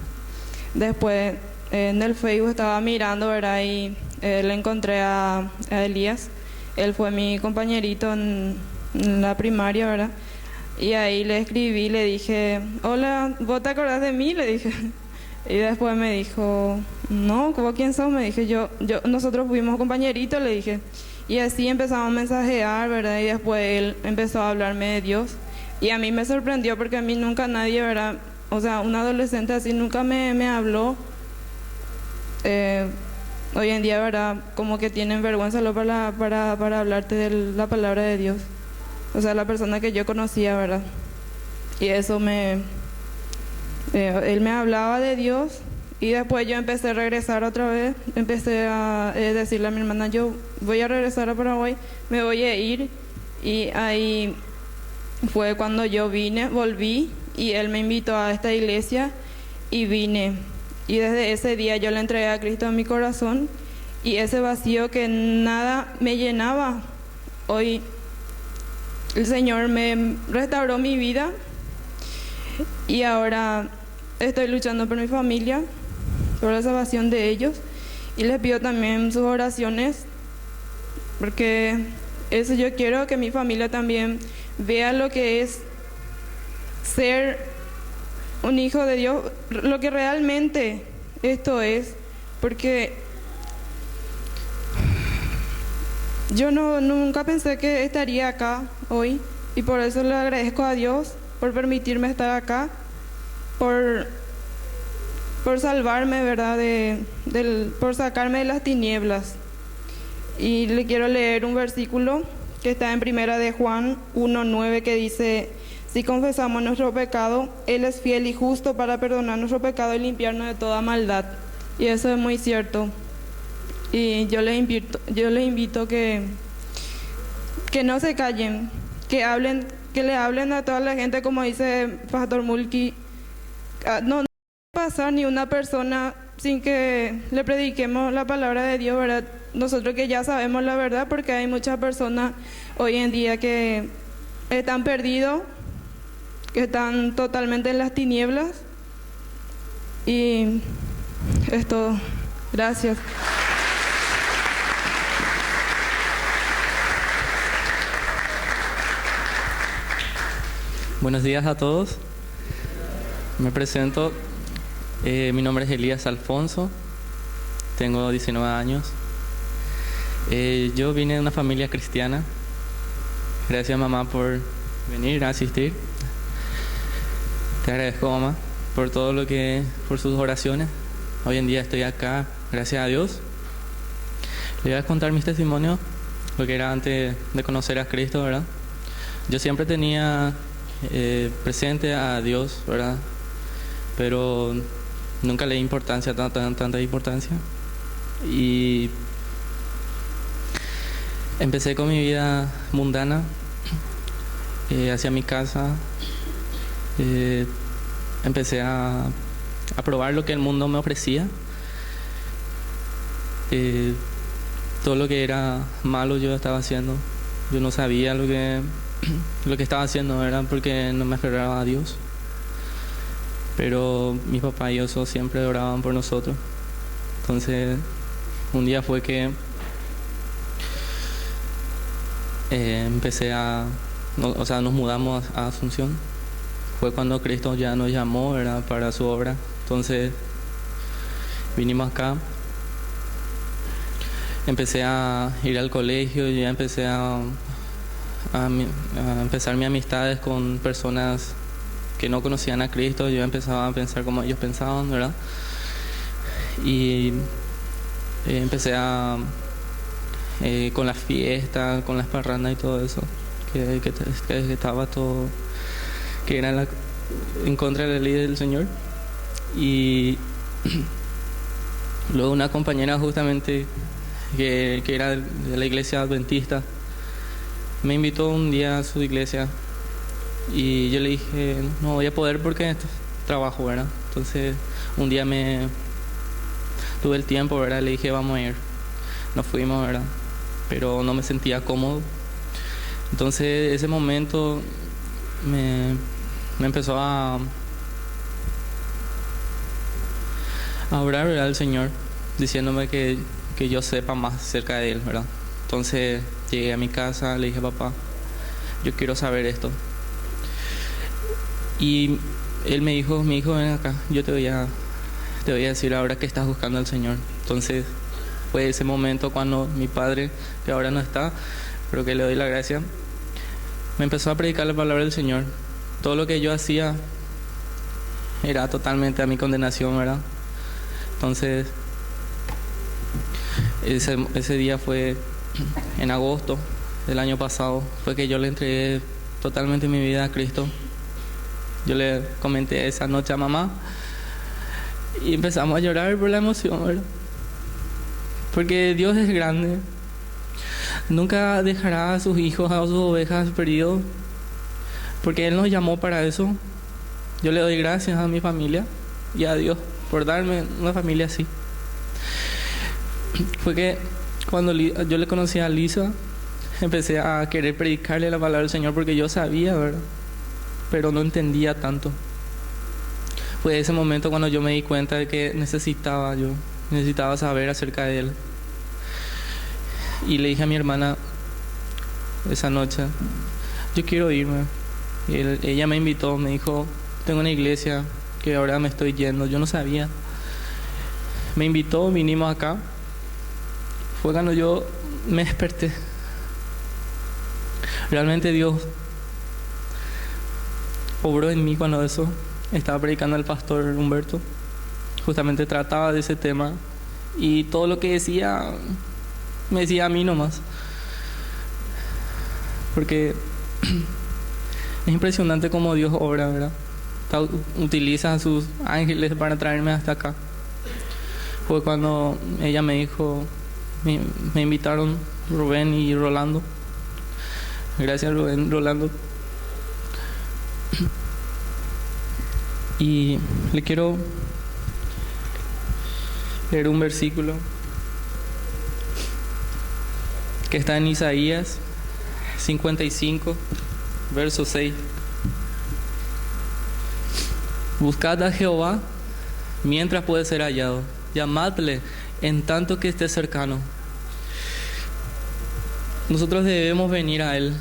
Después en el Facebook estaba mirando, ¿verdad? Y le encontré a Elías. Él fue mi compañerito en la primaria, ¿verdad? Y ahí le escribí, le dije: hola, ¿vos te acordás de mí? Le dije. Y después me dijo: no, ¿vos quién sos? Me dije, nosotros fuimos compañeritos, le dije. Y así empezamos a mensajear, ¿verdad? Y después él empezó a hablarme de Dios. Y a mí me sorprendió porque a mí nunca nadie, ¿verdad? O sea, un adolescente así nunca me habló. Hoy en día, ¿verdad? Como que tienen vergüenza para hablarte de la palabra de Dios. O sea, la persona que yo conocía, ¿verdad? Y eso él me hablaba de Dios. Y después yo empecé a regresar otra vez. Empecé a decirle a mi hermana: yo voy a regresar a Paraguay, me voy a ir. Y ahí fue cuando yo volví, y él me invitó a esta iglesia y vine. Y desde ese día yo le entregué a Cristo en mi corazón, y ese vacío que nada me llenaba, hoy el Señor me restauró mi vida, y ahora estoy luchando por mi familia, por la salvación de ellos, y les pido también sus oraciones, porque eso yo quiero que mi familia también vea lo que es ser un hijo de Dios, lo que realmente esto es, porque yo nunca pensé que estaría acá hoy, y por eso le agradezco a Dios por permitirme estar acá, por salvarme, ¿verdad? Por sacarme de las tinieblas. Y le quiero leer un versículo que está en Primera de Juan 1:9, que dice: si confesamos nuestro pecado, Él es fiel y justo para perdonar nuestro pecado y limpiarnos de toda maldad. Y eso es muy cierto. Y yo les invito que no se callen, que le hablen a toda la gente, como dice Pastor Mulki. No pasar ni una persona sin que le prediquemos la palabra de Dios, ¿verdad? Nosotros que ya sabemos la verdad, porque hay muchas personas hoy en día que están perdidos, que están totalmente en las tinieblas. Y es todo. Gracias. Buenos días a todos. Me presento. Mi nombre es Elías Alfonso. Tengo 19 años. Yo vine de una familia cristiana. Gracias, mamá, por venir a asistir. Te agradezco, mamá, por por sus oraciones. Hoy en día estoy acá, gracias a Dios. Le voy a contar mis testimonios, lo que era antes de conocer a Cristo, ¿verdad? yo siempre tenía presente a Dios, ¿verdad? Pero nunca le di importancia, tanta importancia. Y empecé con mi vida mundana, hacia mi casa. Empecé a probar lo que el mundo me ofrecía. Todo lo que era malo yo estaba haciendo. Yo no sabía lo que estaba haciendo, era porque no me aferraba a Dios. Pero mi papá y yo siempre oraban por nosotros. Entonces, un día fue que nos mudamos a Asunción. Fue cuando Cristo ya nos llamó, ¿verdad?, para su obra. Entonces, vinimos acá. Empecé a ir al colegio y ya empecé a empezar mis amistades con personas que no conocían a Cristo. Yo empezaba a pensar como ellos pensaban, ¿verdad? Y empecé con las fiestas, con las parrandas y todo eso, que estaba todo, que era en contra de la ley del Señor. Y luego una compañera justamente que era de la iglesia adventista me invitó un día a su iglesia y yo le dije no voy a poder porque trabajo, ¿verdad? Entonces un día tuve el tiempo, ¿verdad? Le dije vamos a ir, nos fuimos, ¿verdad? Pero no me sentía cómodo. Entonces ese momento me empezó a orar, ¿verdad?, al Señor, diciéndome que yo sepa más acerca de Él, ¿verdad? Entonces llegué a mi casa, le dije papá, yo quiero saber esto. Y él me dijo, mi hijo, ven acá, yo te voy a decir ahora que estás buscando al Señor. Entonces fue ese momento cuando mi padre, que ahora no está, pero que le doy la gracia, me empezó a predicar la palabra del Señor. Todo lo que yo hacía era totalmente a mi condenación, ¿verdad? Entonces ese día fue en agosto del año pasado, fue que yo le entregué totalmente mi vida a Cristo. Yo le comenté esa noche a mamá y empezamos a llorar por la emoción, ¿verdad? Porque Dios es grande, nunca dejará a sus hijos, a sus ovejas perdidos, porque Él nos llamó para eso. Yo le doy gracias a mi familia y a Dios por darme una familia así. Fue que cuando yo le conocí a Lisa, empecé a querer predicarle la palabra del Señor porque yo sabía, ¿verdad?, pero no entendía tanto. Fue ese momento cuando yo me di cuenta de que necesitaba saber acerca de Él. Y le dije a mi hermana esa noche, yo quiero irme. Y ella me invitó, me dijo, tengo una iglesia que ahora me estoy yendo. Yo no sabía. Me invitó, vinimos acá. Fue cuando yo me desperté. Realmente Dios obró en mí cuando eso. Estaba predicando al pastor Humberto. Justamente trataba de ese tema. Y todo lo que decía, me decía a mí nomás. Porque es impresionante cómo Dios obra, ¿verdad? Utiliza a sus ángeles para traerme hasta acá. Fue cuando ella me dijo, me invitaron Rubén y Rolando. Gracias Rubén, Rolando. Y le quiero leer un versículo que está en Isaías 55, verso 6. Buscad a Jehová mientras puede ser hallado, llamadle en tanto que esté cercano. Nosotros debemos venir a Él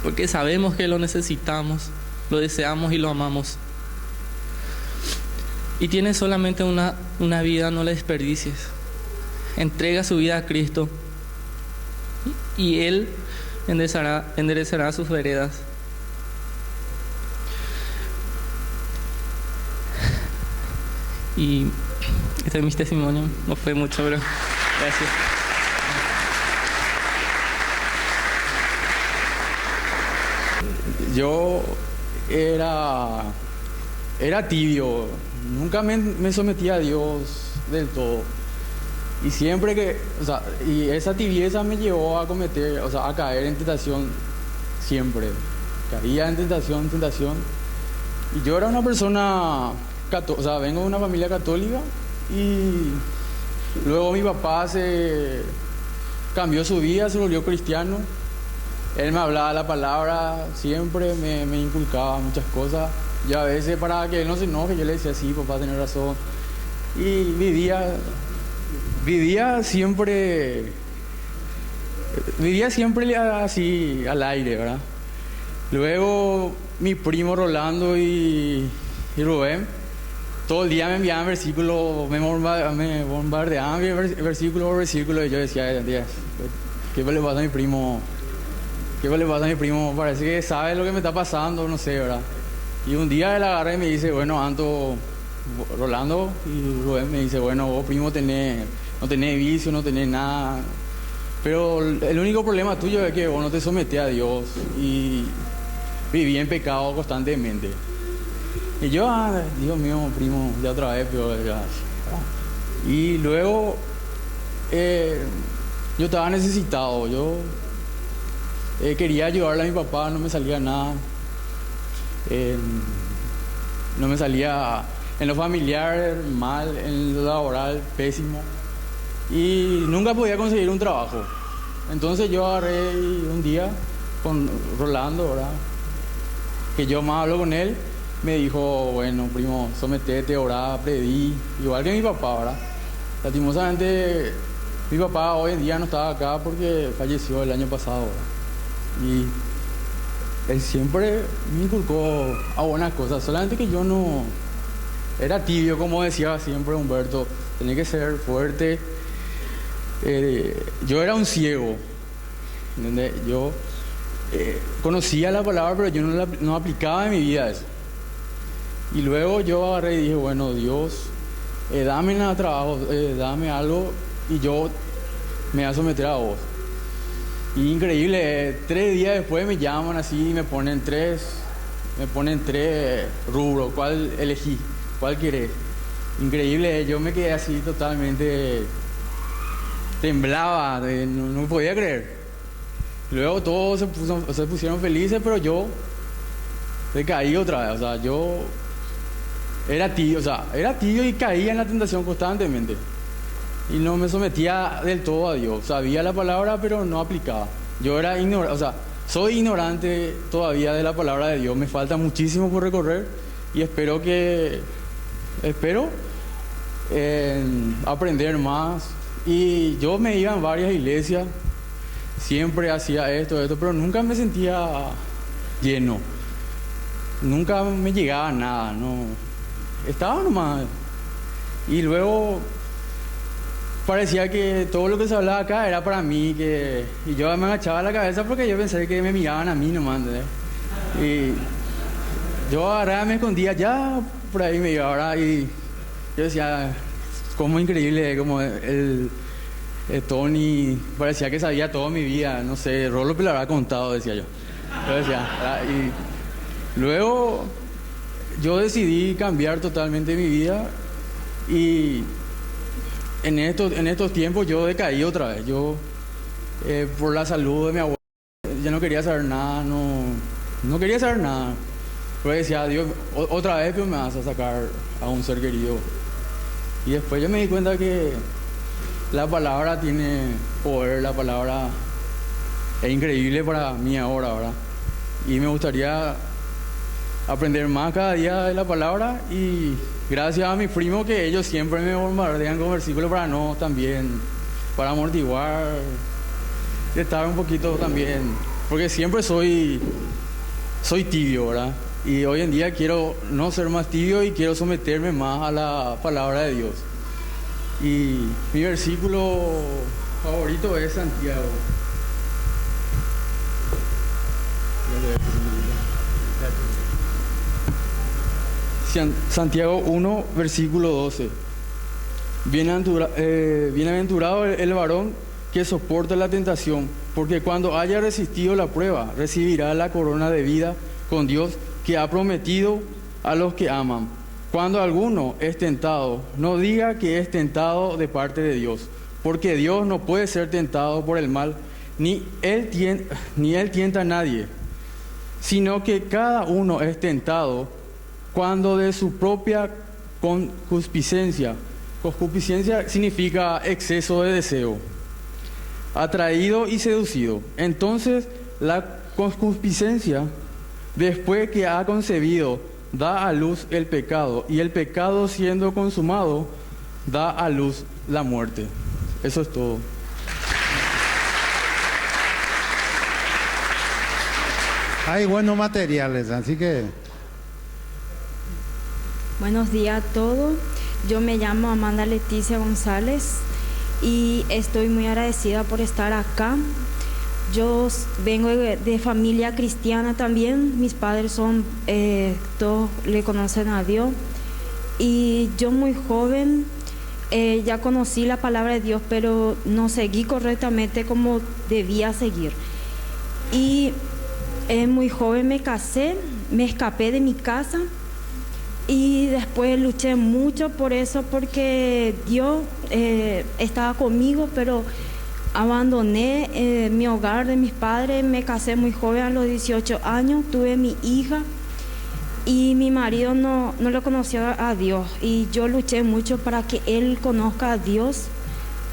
porque sabemos que lo necesitamos, lo deseamos y lo amamos. Y tienes solamente una vida, no la desperdicies. Entrega su vida a Cristo y Él enderezará sus veredas. Y este es mi testimonio, no fue mucho, pero gracias. yo era tibio, nunca me sometía a Dios del todo. Y siempre y esa tibieza me llevó a cometer, a caer en tentación siempre. Caía en tentación. Y yo era una persona, vengo de una familia católica y luego mi papá cambió su vida, se volvió cristiano. Él me hablaba la palabra, siempre me inculcaba muchas cosas. Yo a veces para que él no se enoje, yo le decía, sí, papá, tenés razón. Y vivía siempre así al aire, ¿verdad? Luego mi primo Rolando y Rubén, todo el día me enviaban versículos, me bombardeaban versículo por versículo y yo decía, ¿qué le pasa a mi primo? ¿Qué le pasa a mi primo? Parece que sabe lo que me está pasando, no sé, ¿verdad? Y un día él agarra y me dice, bueno, Rolando y Rubén me dice, bueno, vos primo no tenés vicio, no tenés nada, pero el único problema tuyo es que vos no te sometés a Dios y vivís en pecado constantemente. Y yo, Dios mío, primo, ya otra vez, pero ya. Y luego yo estaba necesitado, yo quería ayudarle a mi papá, no me salía nada. No me salía en lo familiar mal, en lo laboral pésimo y nunca podía conseguir un trabajo. Entonces yo agarré un día con Rolando, ¿verdad? Que yo más hablo con él, me dijo, bueno, primo, sometete, orá, pedí, igual que mi papá, ¿verdad? Lastimosamente mi papá hoy en día no estaba acá porque falleció el año pasado, ¿verdad? Y él siempre me inculcó a buenas cosas, solamente que yo no era tibio, como decía siempre Humberto, tenía que ser fuerte. Yo era un ciego, ¿entendés? Yo conocía la palabra, pero yo no aplicaba en mi vida eso. Y luego yo agarré y dije, bueno, Dios, dame trabajo, dame algo y yo me voy a someter a vos. Y increíble, 3 días después me llaman así y me ponen tres rubros, ¿cuál elegí? ¿Cuál querés? Increíble, yo me quedé así totalmente, temblaba, no podía creer. Luego todos se pusieron felices, pero yo decaí otra vez, yo era tibio y caía en la tentación constantemente. Y no me sometía del todo a Dios. Sabía la palabra, pero no aplicaba. Yo era soy ignorante todavía de la palabra de Dios. Me falta muchísimo por recorrer y espero aprender más. Y yo me iba en varias iglesias, siempre hacía esto, pero nunca me sentía lleno. Nunca me llegaba nada, no. Estaba nomás. Y luego parecía que todo lo que se hablaba acá era para mí, y yo me agachaba la cabeza porque yo pensé que me miraban a mí nomás, ¿entendés? Y yo agarraba, me escondía ya, por ahí me iba, ¿verdad? Y yo decía, cómo increíble, como el Tony parecía que sabía toda mi vida, no sé, Rolo me lo habrá contado, decía yo. Yo decía, ¿verdad? Y luego yo decidí cambiar totalmente mi vida y en estos tiempos yo decaí otra vez. Yo, por la salud de mi abuela, ya no quería saber nada, no quería saber nada. Pero decía, Dios, otra vez me vas a sacar a un ser querido. Y después yo me di cuenta que la palabra tiene poder, la palabra es increíble para mí ahora, ¿verdad? Y me gustaría aprender más cada día de la palabra y gracias a mis primos que ellos siempre me bombardean con versículos para amortiguar, estar un poquito también, porque siempre soy tibio, ¿verdad? Y hoy en día quiero no ser más tibio y quiero someterme más a la palabra de Dios. Y mi versículo favorito es Santiago. Santiago 1, versículo 12. Bienaventurado el varón que soporta la tentación, porque cuando haya resistido la prueba, recibirá la corona de vida con Dios que ha prometido a los que aman. Cuando alguno es tentado, no diga que es tentado de parte de Dios, porque Dios no puede ser tentado por el mal, ni él tienta a nadie, sino que cada uno es tentado cuando de su propia concupiscencia significa exceso de deseo, atraído y seducido. Entonces la concupiscencia, después que ha concebido, da a luz el pecado, y el pecado, siendo consumado, da a luz la muerte. Eso es todo. Hay buenos materiales, así que... Buenos días a todos. Yo me llamo Amanda Leticia González y estoy muy agradecida por estar acá. Yo vengo de familia cristiana también. Mis padres son, todos le conocen a Dios. Y yo muy joven ya conocí la palabra de Dios, pero no seguí correctamente como debía seguir. Y muy joven me casé, me escapé de mi casa. Y después luché mucho por eso, porque Dios estaba conmigo, pero abandoné mi hogar de mis padres. Me casé muy joven, a los 18 años, tuve mi hija y mi marido no le conocía a Dios. Y yo luché mucho para que él conozca a Dios,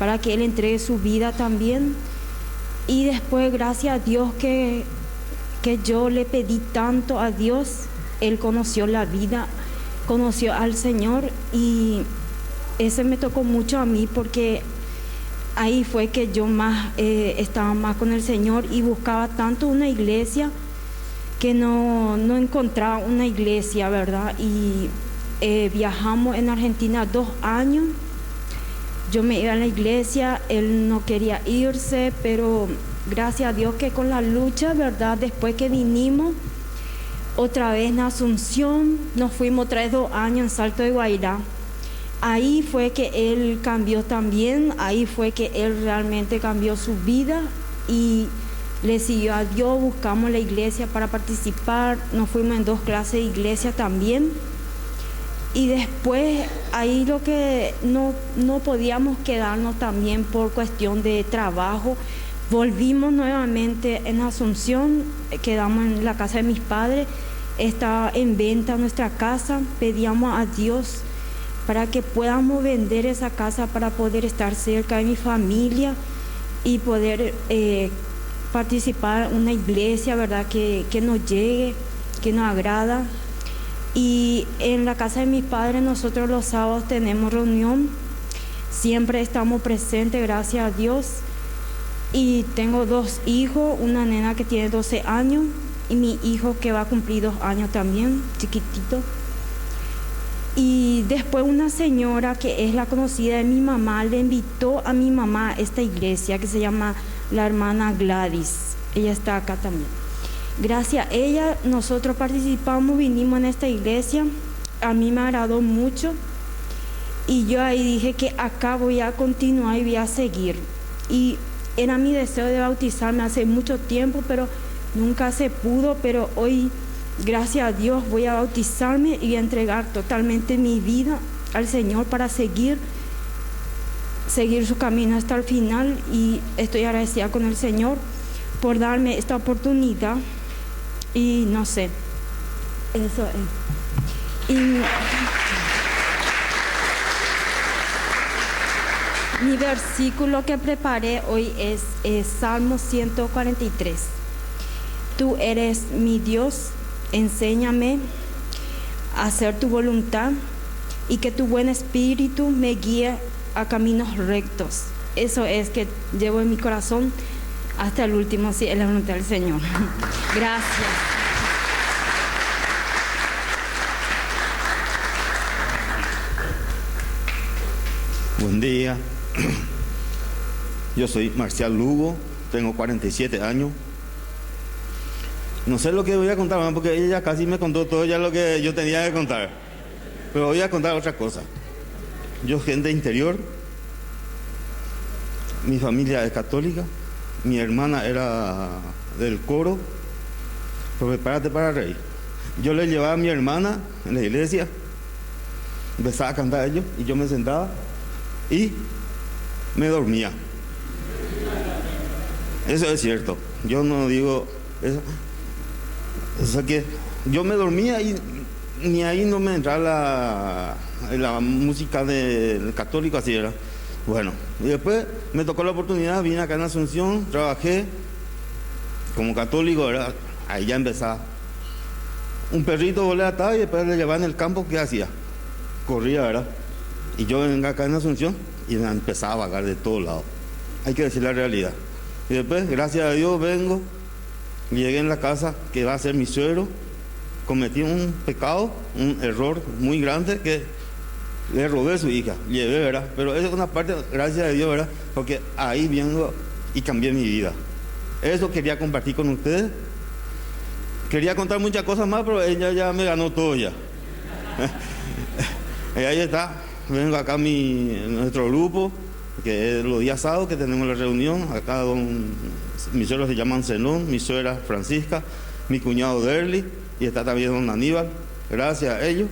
para que él entregue su vida también. Y después, gracias a Dios que yo le pedí tanto a Dios, él conoció la vida, conoció al Señor, y ese me tocó mucho a mí, porque ahí fue que yo más estaba más con el Señor y buscaba tanto una iglesia que no encontraba una iglesia, ¿verdad? Y viajamos en Argentina 2 años. Yo me iba a la iglesia, él no quería irse, pero gracias a Dios que con la lucha, ¿verdad? Después que vinimos otra vez en Asunción, nos fuimos otra vez 2 años en Salto de Guairá. Ahí fue que él cambió también, ahí fue que él realmente cambió su vida y le siguió a Dios. Buscamos la iglesia para participar, nos fuimos en 2 clases de iglesia también. Y después ahí lo que no podíamos quedarnos también por cuestión de trabajo. Volvimos nuevamente en Asunción, quedamos en la casa de mis padres, estaba en venta nuestra casa, pedíamos a Dios para que podamos vender esa casa para poder estar cerca de mi familia y poder participar en una iglesia, ¿verdad? Que nos llegue, que nos agrada. Y en la casa de mis padres nosotros los sábados tenemos reunión, siempre estamos presentes, gracias a Dios. Y tengo 2 hijos, una nena que tiene 12 años y mi hijo que va a cumplir 2 años también, chiquitito. Y después una señora que es la conocida de mi mamá le invitó a mi mamá a esta iglesia que se llama la hermana Gladys. Ella está acá también. Gracias a ella nosotros participamos, vinimos en esta iglesia. A mí me agradó mucho y yo ahí dije que acá voy a continuar y voy a seguir. Y era mi deseo de bautizarme hace mucho tiempo, pero nunca se pudo. Pero hoy, gracias a Dios, voy a bautizarme y a entregar totalmente mi vida al Señor para seguir su camino hasta el final. Y estoy agradecida con el Señor por darme esta oportunidad. Y no sé, eso es. Y mi versículo que preparé hoy es Salmo 143. Tú eres mi Dios, enséñame a hacer tu voluntad y que tu buen espíritu me guíe a caminos rectos. Eso es que llevo en mi corazón hasta el último, sí, es la voluntad del Señor. Gracias. Buen día. Yo soy Marcial Lugo, tengo 47 años. No sé lo que voy a contar, porque ella ya casi me contó todo ya lo que yo tenía que contar. Pero voy a contar otra cosa. Yo, gente interior, mi familia es católica, mi hermana era del coro, Pero prepárate para reír. Yo le llevaba a mi hermana en la iglesia, empezaba a cantar ellos y yo me sentaba y me dormía. Eso es cierto, yo no digo eso. O sea que yo me dormía y ni ahí no me entraba la música del católico, así era. Bueno, y después me tocó la oportunidad, vine acá en Asunción, trabajé como católico, ¿verdad? Ahí ya empezaba. Un perrito volé atado y después le llevaba en el campo, ¿qué hacía? Corría, ¿verdad? Y yo venga acá en Asunción y me empezaba a vagar de todos lados. Hay que decir la realidad. Y después, gracias a Dios, vengo, llegué en la casa que va a ser mi suegro, cometí un pecado, un error muy grande que le robé a su hija, llevé, ¿verdad? Pero eso es una parte, gracias a Dios, ¿verdad? Porque ahí vengo y cambié mi vida. Eso quería compartir con ustedes. Quería contar muchas cosas más, pero ella ya me ganó todo ya. Y ahí está, vengo acá nuestro grupo, que es los días sábados que tenemos la reunión. Acá mis suegros se llaman Zenón, mi suegra Francisca, mi cuñado Derly, y está también don Aníbal. Gracias a ellos.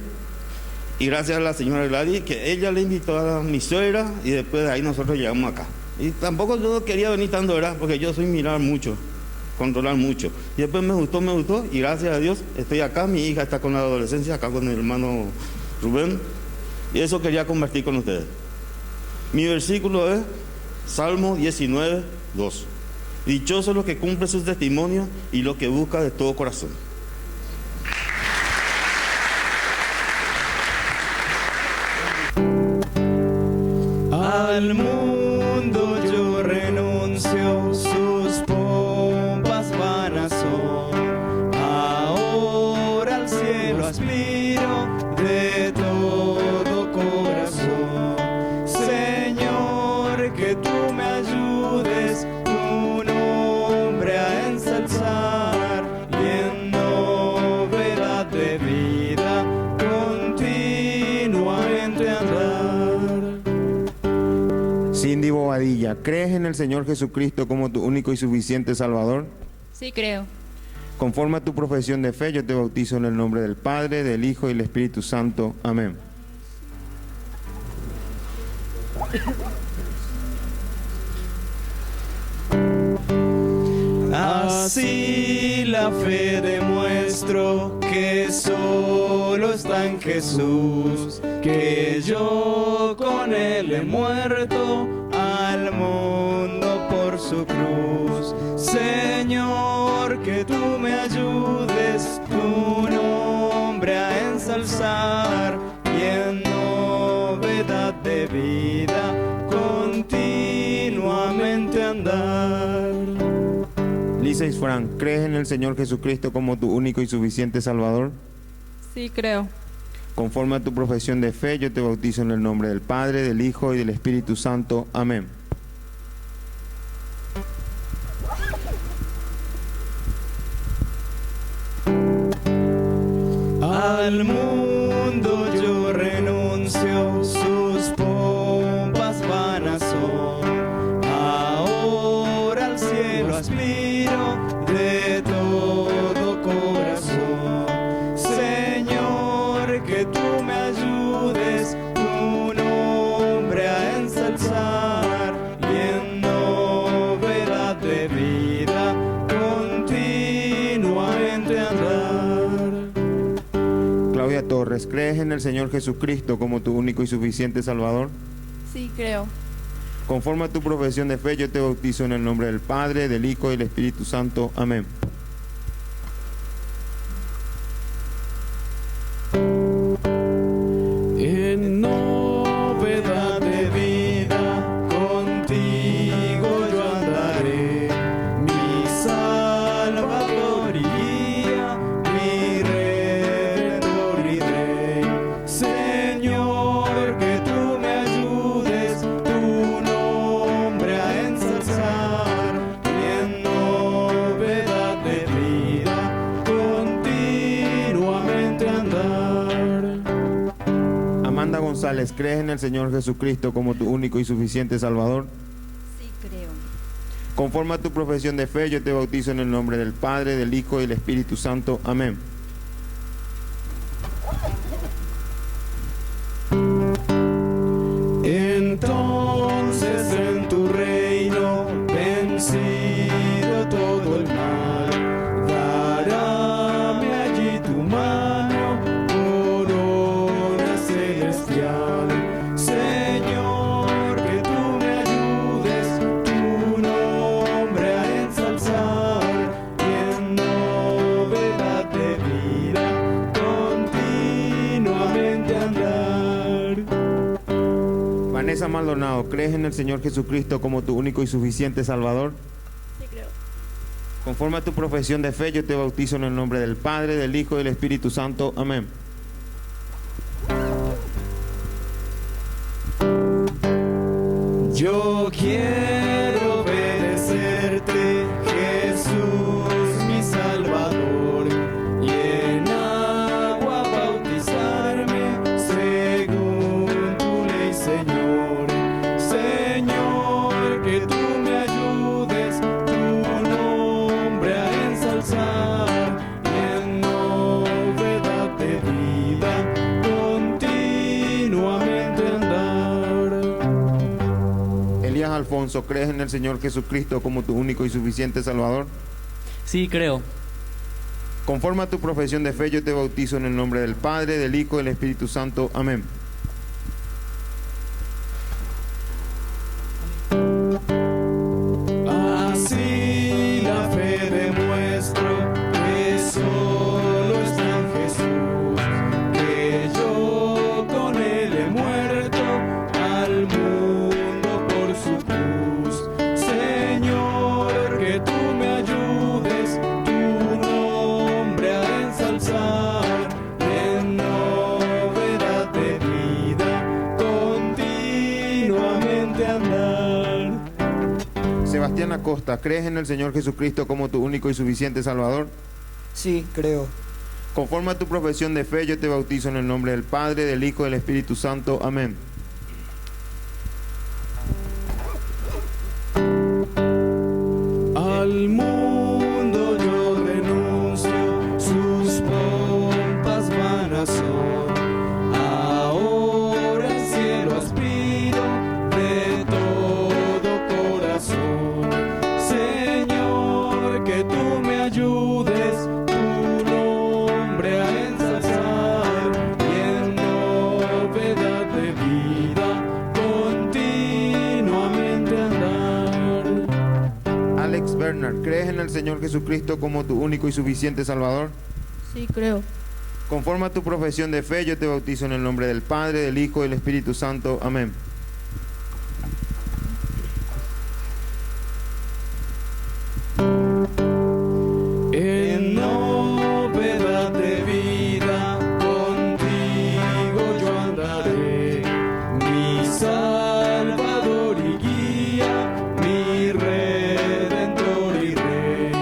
Y gracias a la señora Gladys, que ella le invitó a mi suegra, y después de ahí nosotros llegamos acá. Y tampoco yo quería venir tanto, ¿verdad? Porque yo soy mirar mucho, controlar mucho. Y después me gustó, y gracias a Dios estoy acá. Mi hija está con la adolescencia, acá con el hermano Rubén. Y eso quería compartir con ustedes. Mi versículo es Salmo 19, 2. Dichoso los que cumplen sus testimonios y los que busca de todo corazón. Al mundo yo renuncio, sus pompas vanas son. Ahora al cielo aspiro de todo corazón. Señor, que tú me ayudes tu nombre a ensalzar y en novedad de vida continuamente andar. Cindy Bobadilla, ¿crees en el Señor Jesucristo como tu único y suficiente Salvador? Sí, creo. Conforme a tu profesión de fe, yo te bautizo en el nombre del Padre, del Hijo y del Espíritu Santo. Amén. Así la fe demuestro que solo está en Jesús, que yo con él he muerto al mundo por su cruz. Señor, que tú me ayudes tu nombre a ensalzar y en novedad de vida continuamente andar. Liceis Frank, ¿crees en el Señor Jesucristo como tu único y suficiente Salvador? Sí, creo. Conforme a tu profesión de fe, yo te bautizo en el nombre del Padre, del Hijo y del Espíritu Santo. Amén. Al mundo yo renuncio, sus pompas vanas son. Ahora al cielo aspiro de todo corazón. Señor, que tú me ayudes tu nombre a ensalzar y en novedad de vida continuamente andar. Claudia Torres, ¿crees en el Señor Jesucristo como tu único y suficiente Salvador? Sí, creo. Conforme a tu profesión de fe, yo te bautizo en el nombre del Padre, del Hijo y del Espíritu Santo. Amén. En novedad de vida contigo yo andaré, mi Salvador y guía, mi Redentor y Rey. Señor, que tú me ayudes tu nombre a ensalzar y en novedad de vida continuamente andar. Amanda González, ¿crees en el Señor Jesucristo como tu único y suficiente Salvador? Sí, creo. Conforme a tu profesión de fe, yo te bautizo en el nombre del Padre, del Hijo y del Espíritu Santo. Amén. Entonces en tu reino, vencido todo el mal, darame allí tu mano, corona celestial. Señor, que tú me ayudes, tu nombre a ensalzar, y en novedad de vida continuamente andar. Vanessa Maldonado, ¿crees en el Señor Jesucristo como tu único y suficiente Salvador? Sí, creo. Conforme a tu profesión de fe, yo te bautizo en el nombre del Padre, del Hijo y del Espíritu Santo. Amén. Yo quiero obedecerte, Jesús mi Salvador, y en agua bautizarme según tu ley, Señor. Señor, que tú me ayudes, tu nombre a ensalzar, y en novedad de vida continuamente andar. Elías Alfonso, ¿crees en el Señor Jesucristo como tu único y suficiente Salvador? Sí, creo. Conforme a tu profesión de fe, yo te bautizo en el nombre del Padre, del Hijo y del Espíritu Santo. Amén. Así la fe demuestro que solo está en Jesús, que yo con él he muerto al mundo por su cruz. Señor, que tú me ayudes, tu nombre a ensalzar, y en novedad de vida continuamente andar. Sebastián Acosta, ¿crees en el Señor Jesucristo como tu único y suficiente Salvador? Sí, creo. Conforme a tu profesión de fe, yo te bautizo en el nombre del Padre, del Hijo y del Espíritu Santo. Amén. Al mundo yo renuncio, sus pompas vanas son. Ahora al cielo aspiro de todo corazón. Señor, que tú me ayudes, tu nombre a ensalzar, y en novedad de vida continuamente andar. Alex Bernard, ¿crees en el Señor Jesucristo como tu único y suficiente Salvador? Sí, creo. Conforme a tu profesión de fe, yo te bautizo en el nombre del Padre, del Hijo y del Espíritu Santo. Amén. En novedad de vida contigo yo andaré, mi Salvador y guía, mi Redentor y Rey.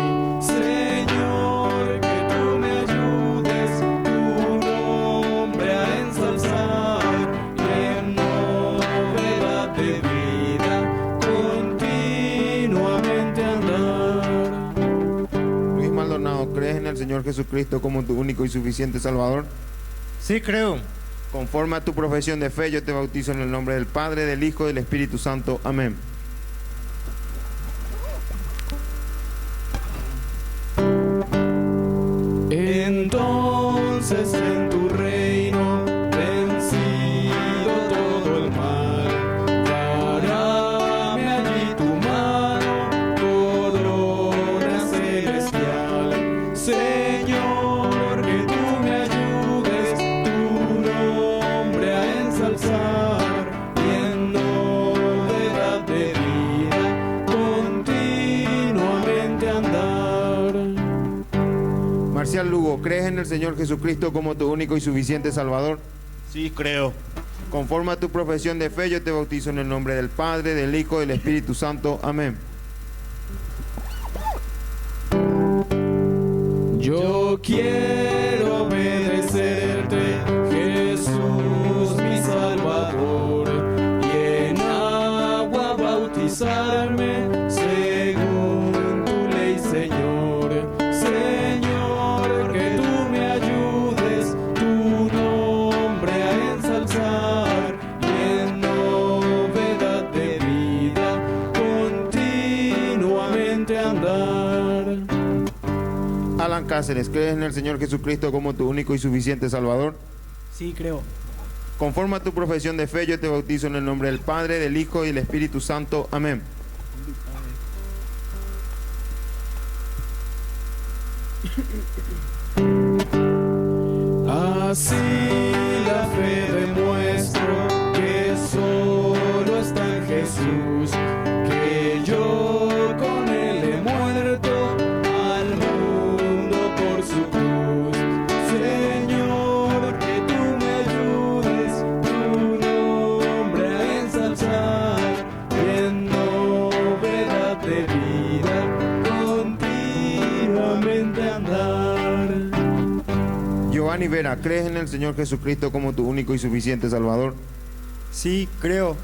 Señor, que tú me ayudes, tu nombre a ensalzar, y en novedad de vida continuamente andar. Luis Maldonado, ¿crees en el Señor Jesucristo como tu único y suficiente Salvador? Sí, creo. Conforme a tu profesión de fe, yo te bautizo en el nombre del Padre, del Hijo y del Espíritu Santo. Amén. Entonces en tu reino, vencido todo el mal, darame allí tu mano, corona celestial. Señor, que tú me ayudes, tu nombre a ensalzar, y en novedad de vida continuamente andar. Marcial Lugo, ¿crees en el Señor Jesucristo como tu único y suficiente Salvador? Sí, creo. Conforme a tu profesión de fe, yo te bautizo en el nombre del Padre, del Hijo y del Espíritu Santo. Amén. Yo quiero obedecerte, Jesús mi Salvador, y en agua bautizarme según continuamente andar. Alan Cáceres, ¿crees en el Señor Jesucristo como tu único y suficiente Salvador? Sí, creo. Conforme a tu profesión de fe, yo te bautizo en el nombre del Padre, del Hijo y del Espíritu Santo. Amén. Así la fe demuestro que solo está en Jesús, que yo con él he muerto al mundo por su cruz. Señor, que tú me ayudes tu nombre a ensalzar, en novedad de vida continuamente andar. Giovanni Vera, ¿crees en el Señor Jesucristo como tu único y suficiente Salvador? Sí, creo.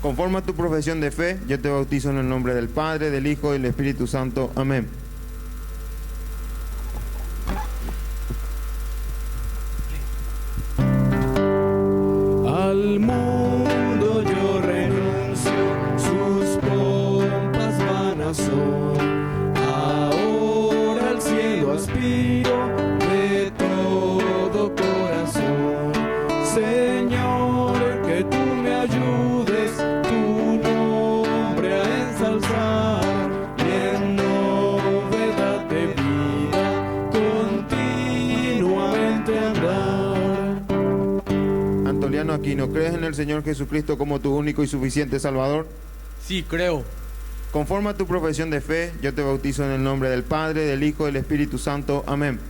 Conforme a tu profesión de fe, yo te bautizo en el nombre del Padre, del Hijo y del Espíritu Santo. Amén. Al mundo yo renuncio, sus pompas vanas son. Ahora al cielo aspiro de todo corazón. Señor, que tú me ayudes tu nombre a ensalzar, y en novedad de vida continuamente andar. Antoliano Aquino, ¿crees en el Señor Jesucristo como tu único y suficiente Salvador? Sí, creo. Conforme a tu profesión de fe, yo te bautizo en el nombre del Padre, del Hijo y del Espíritu Santo. Amén.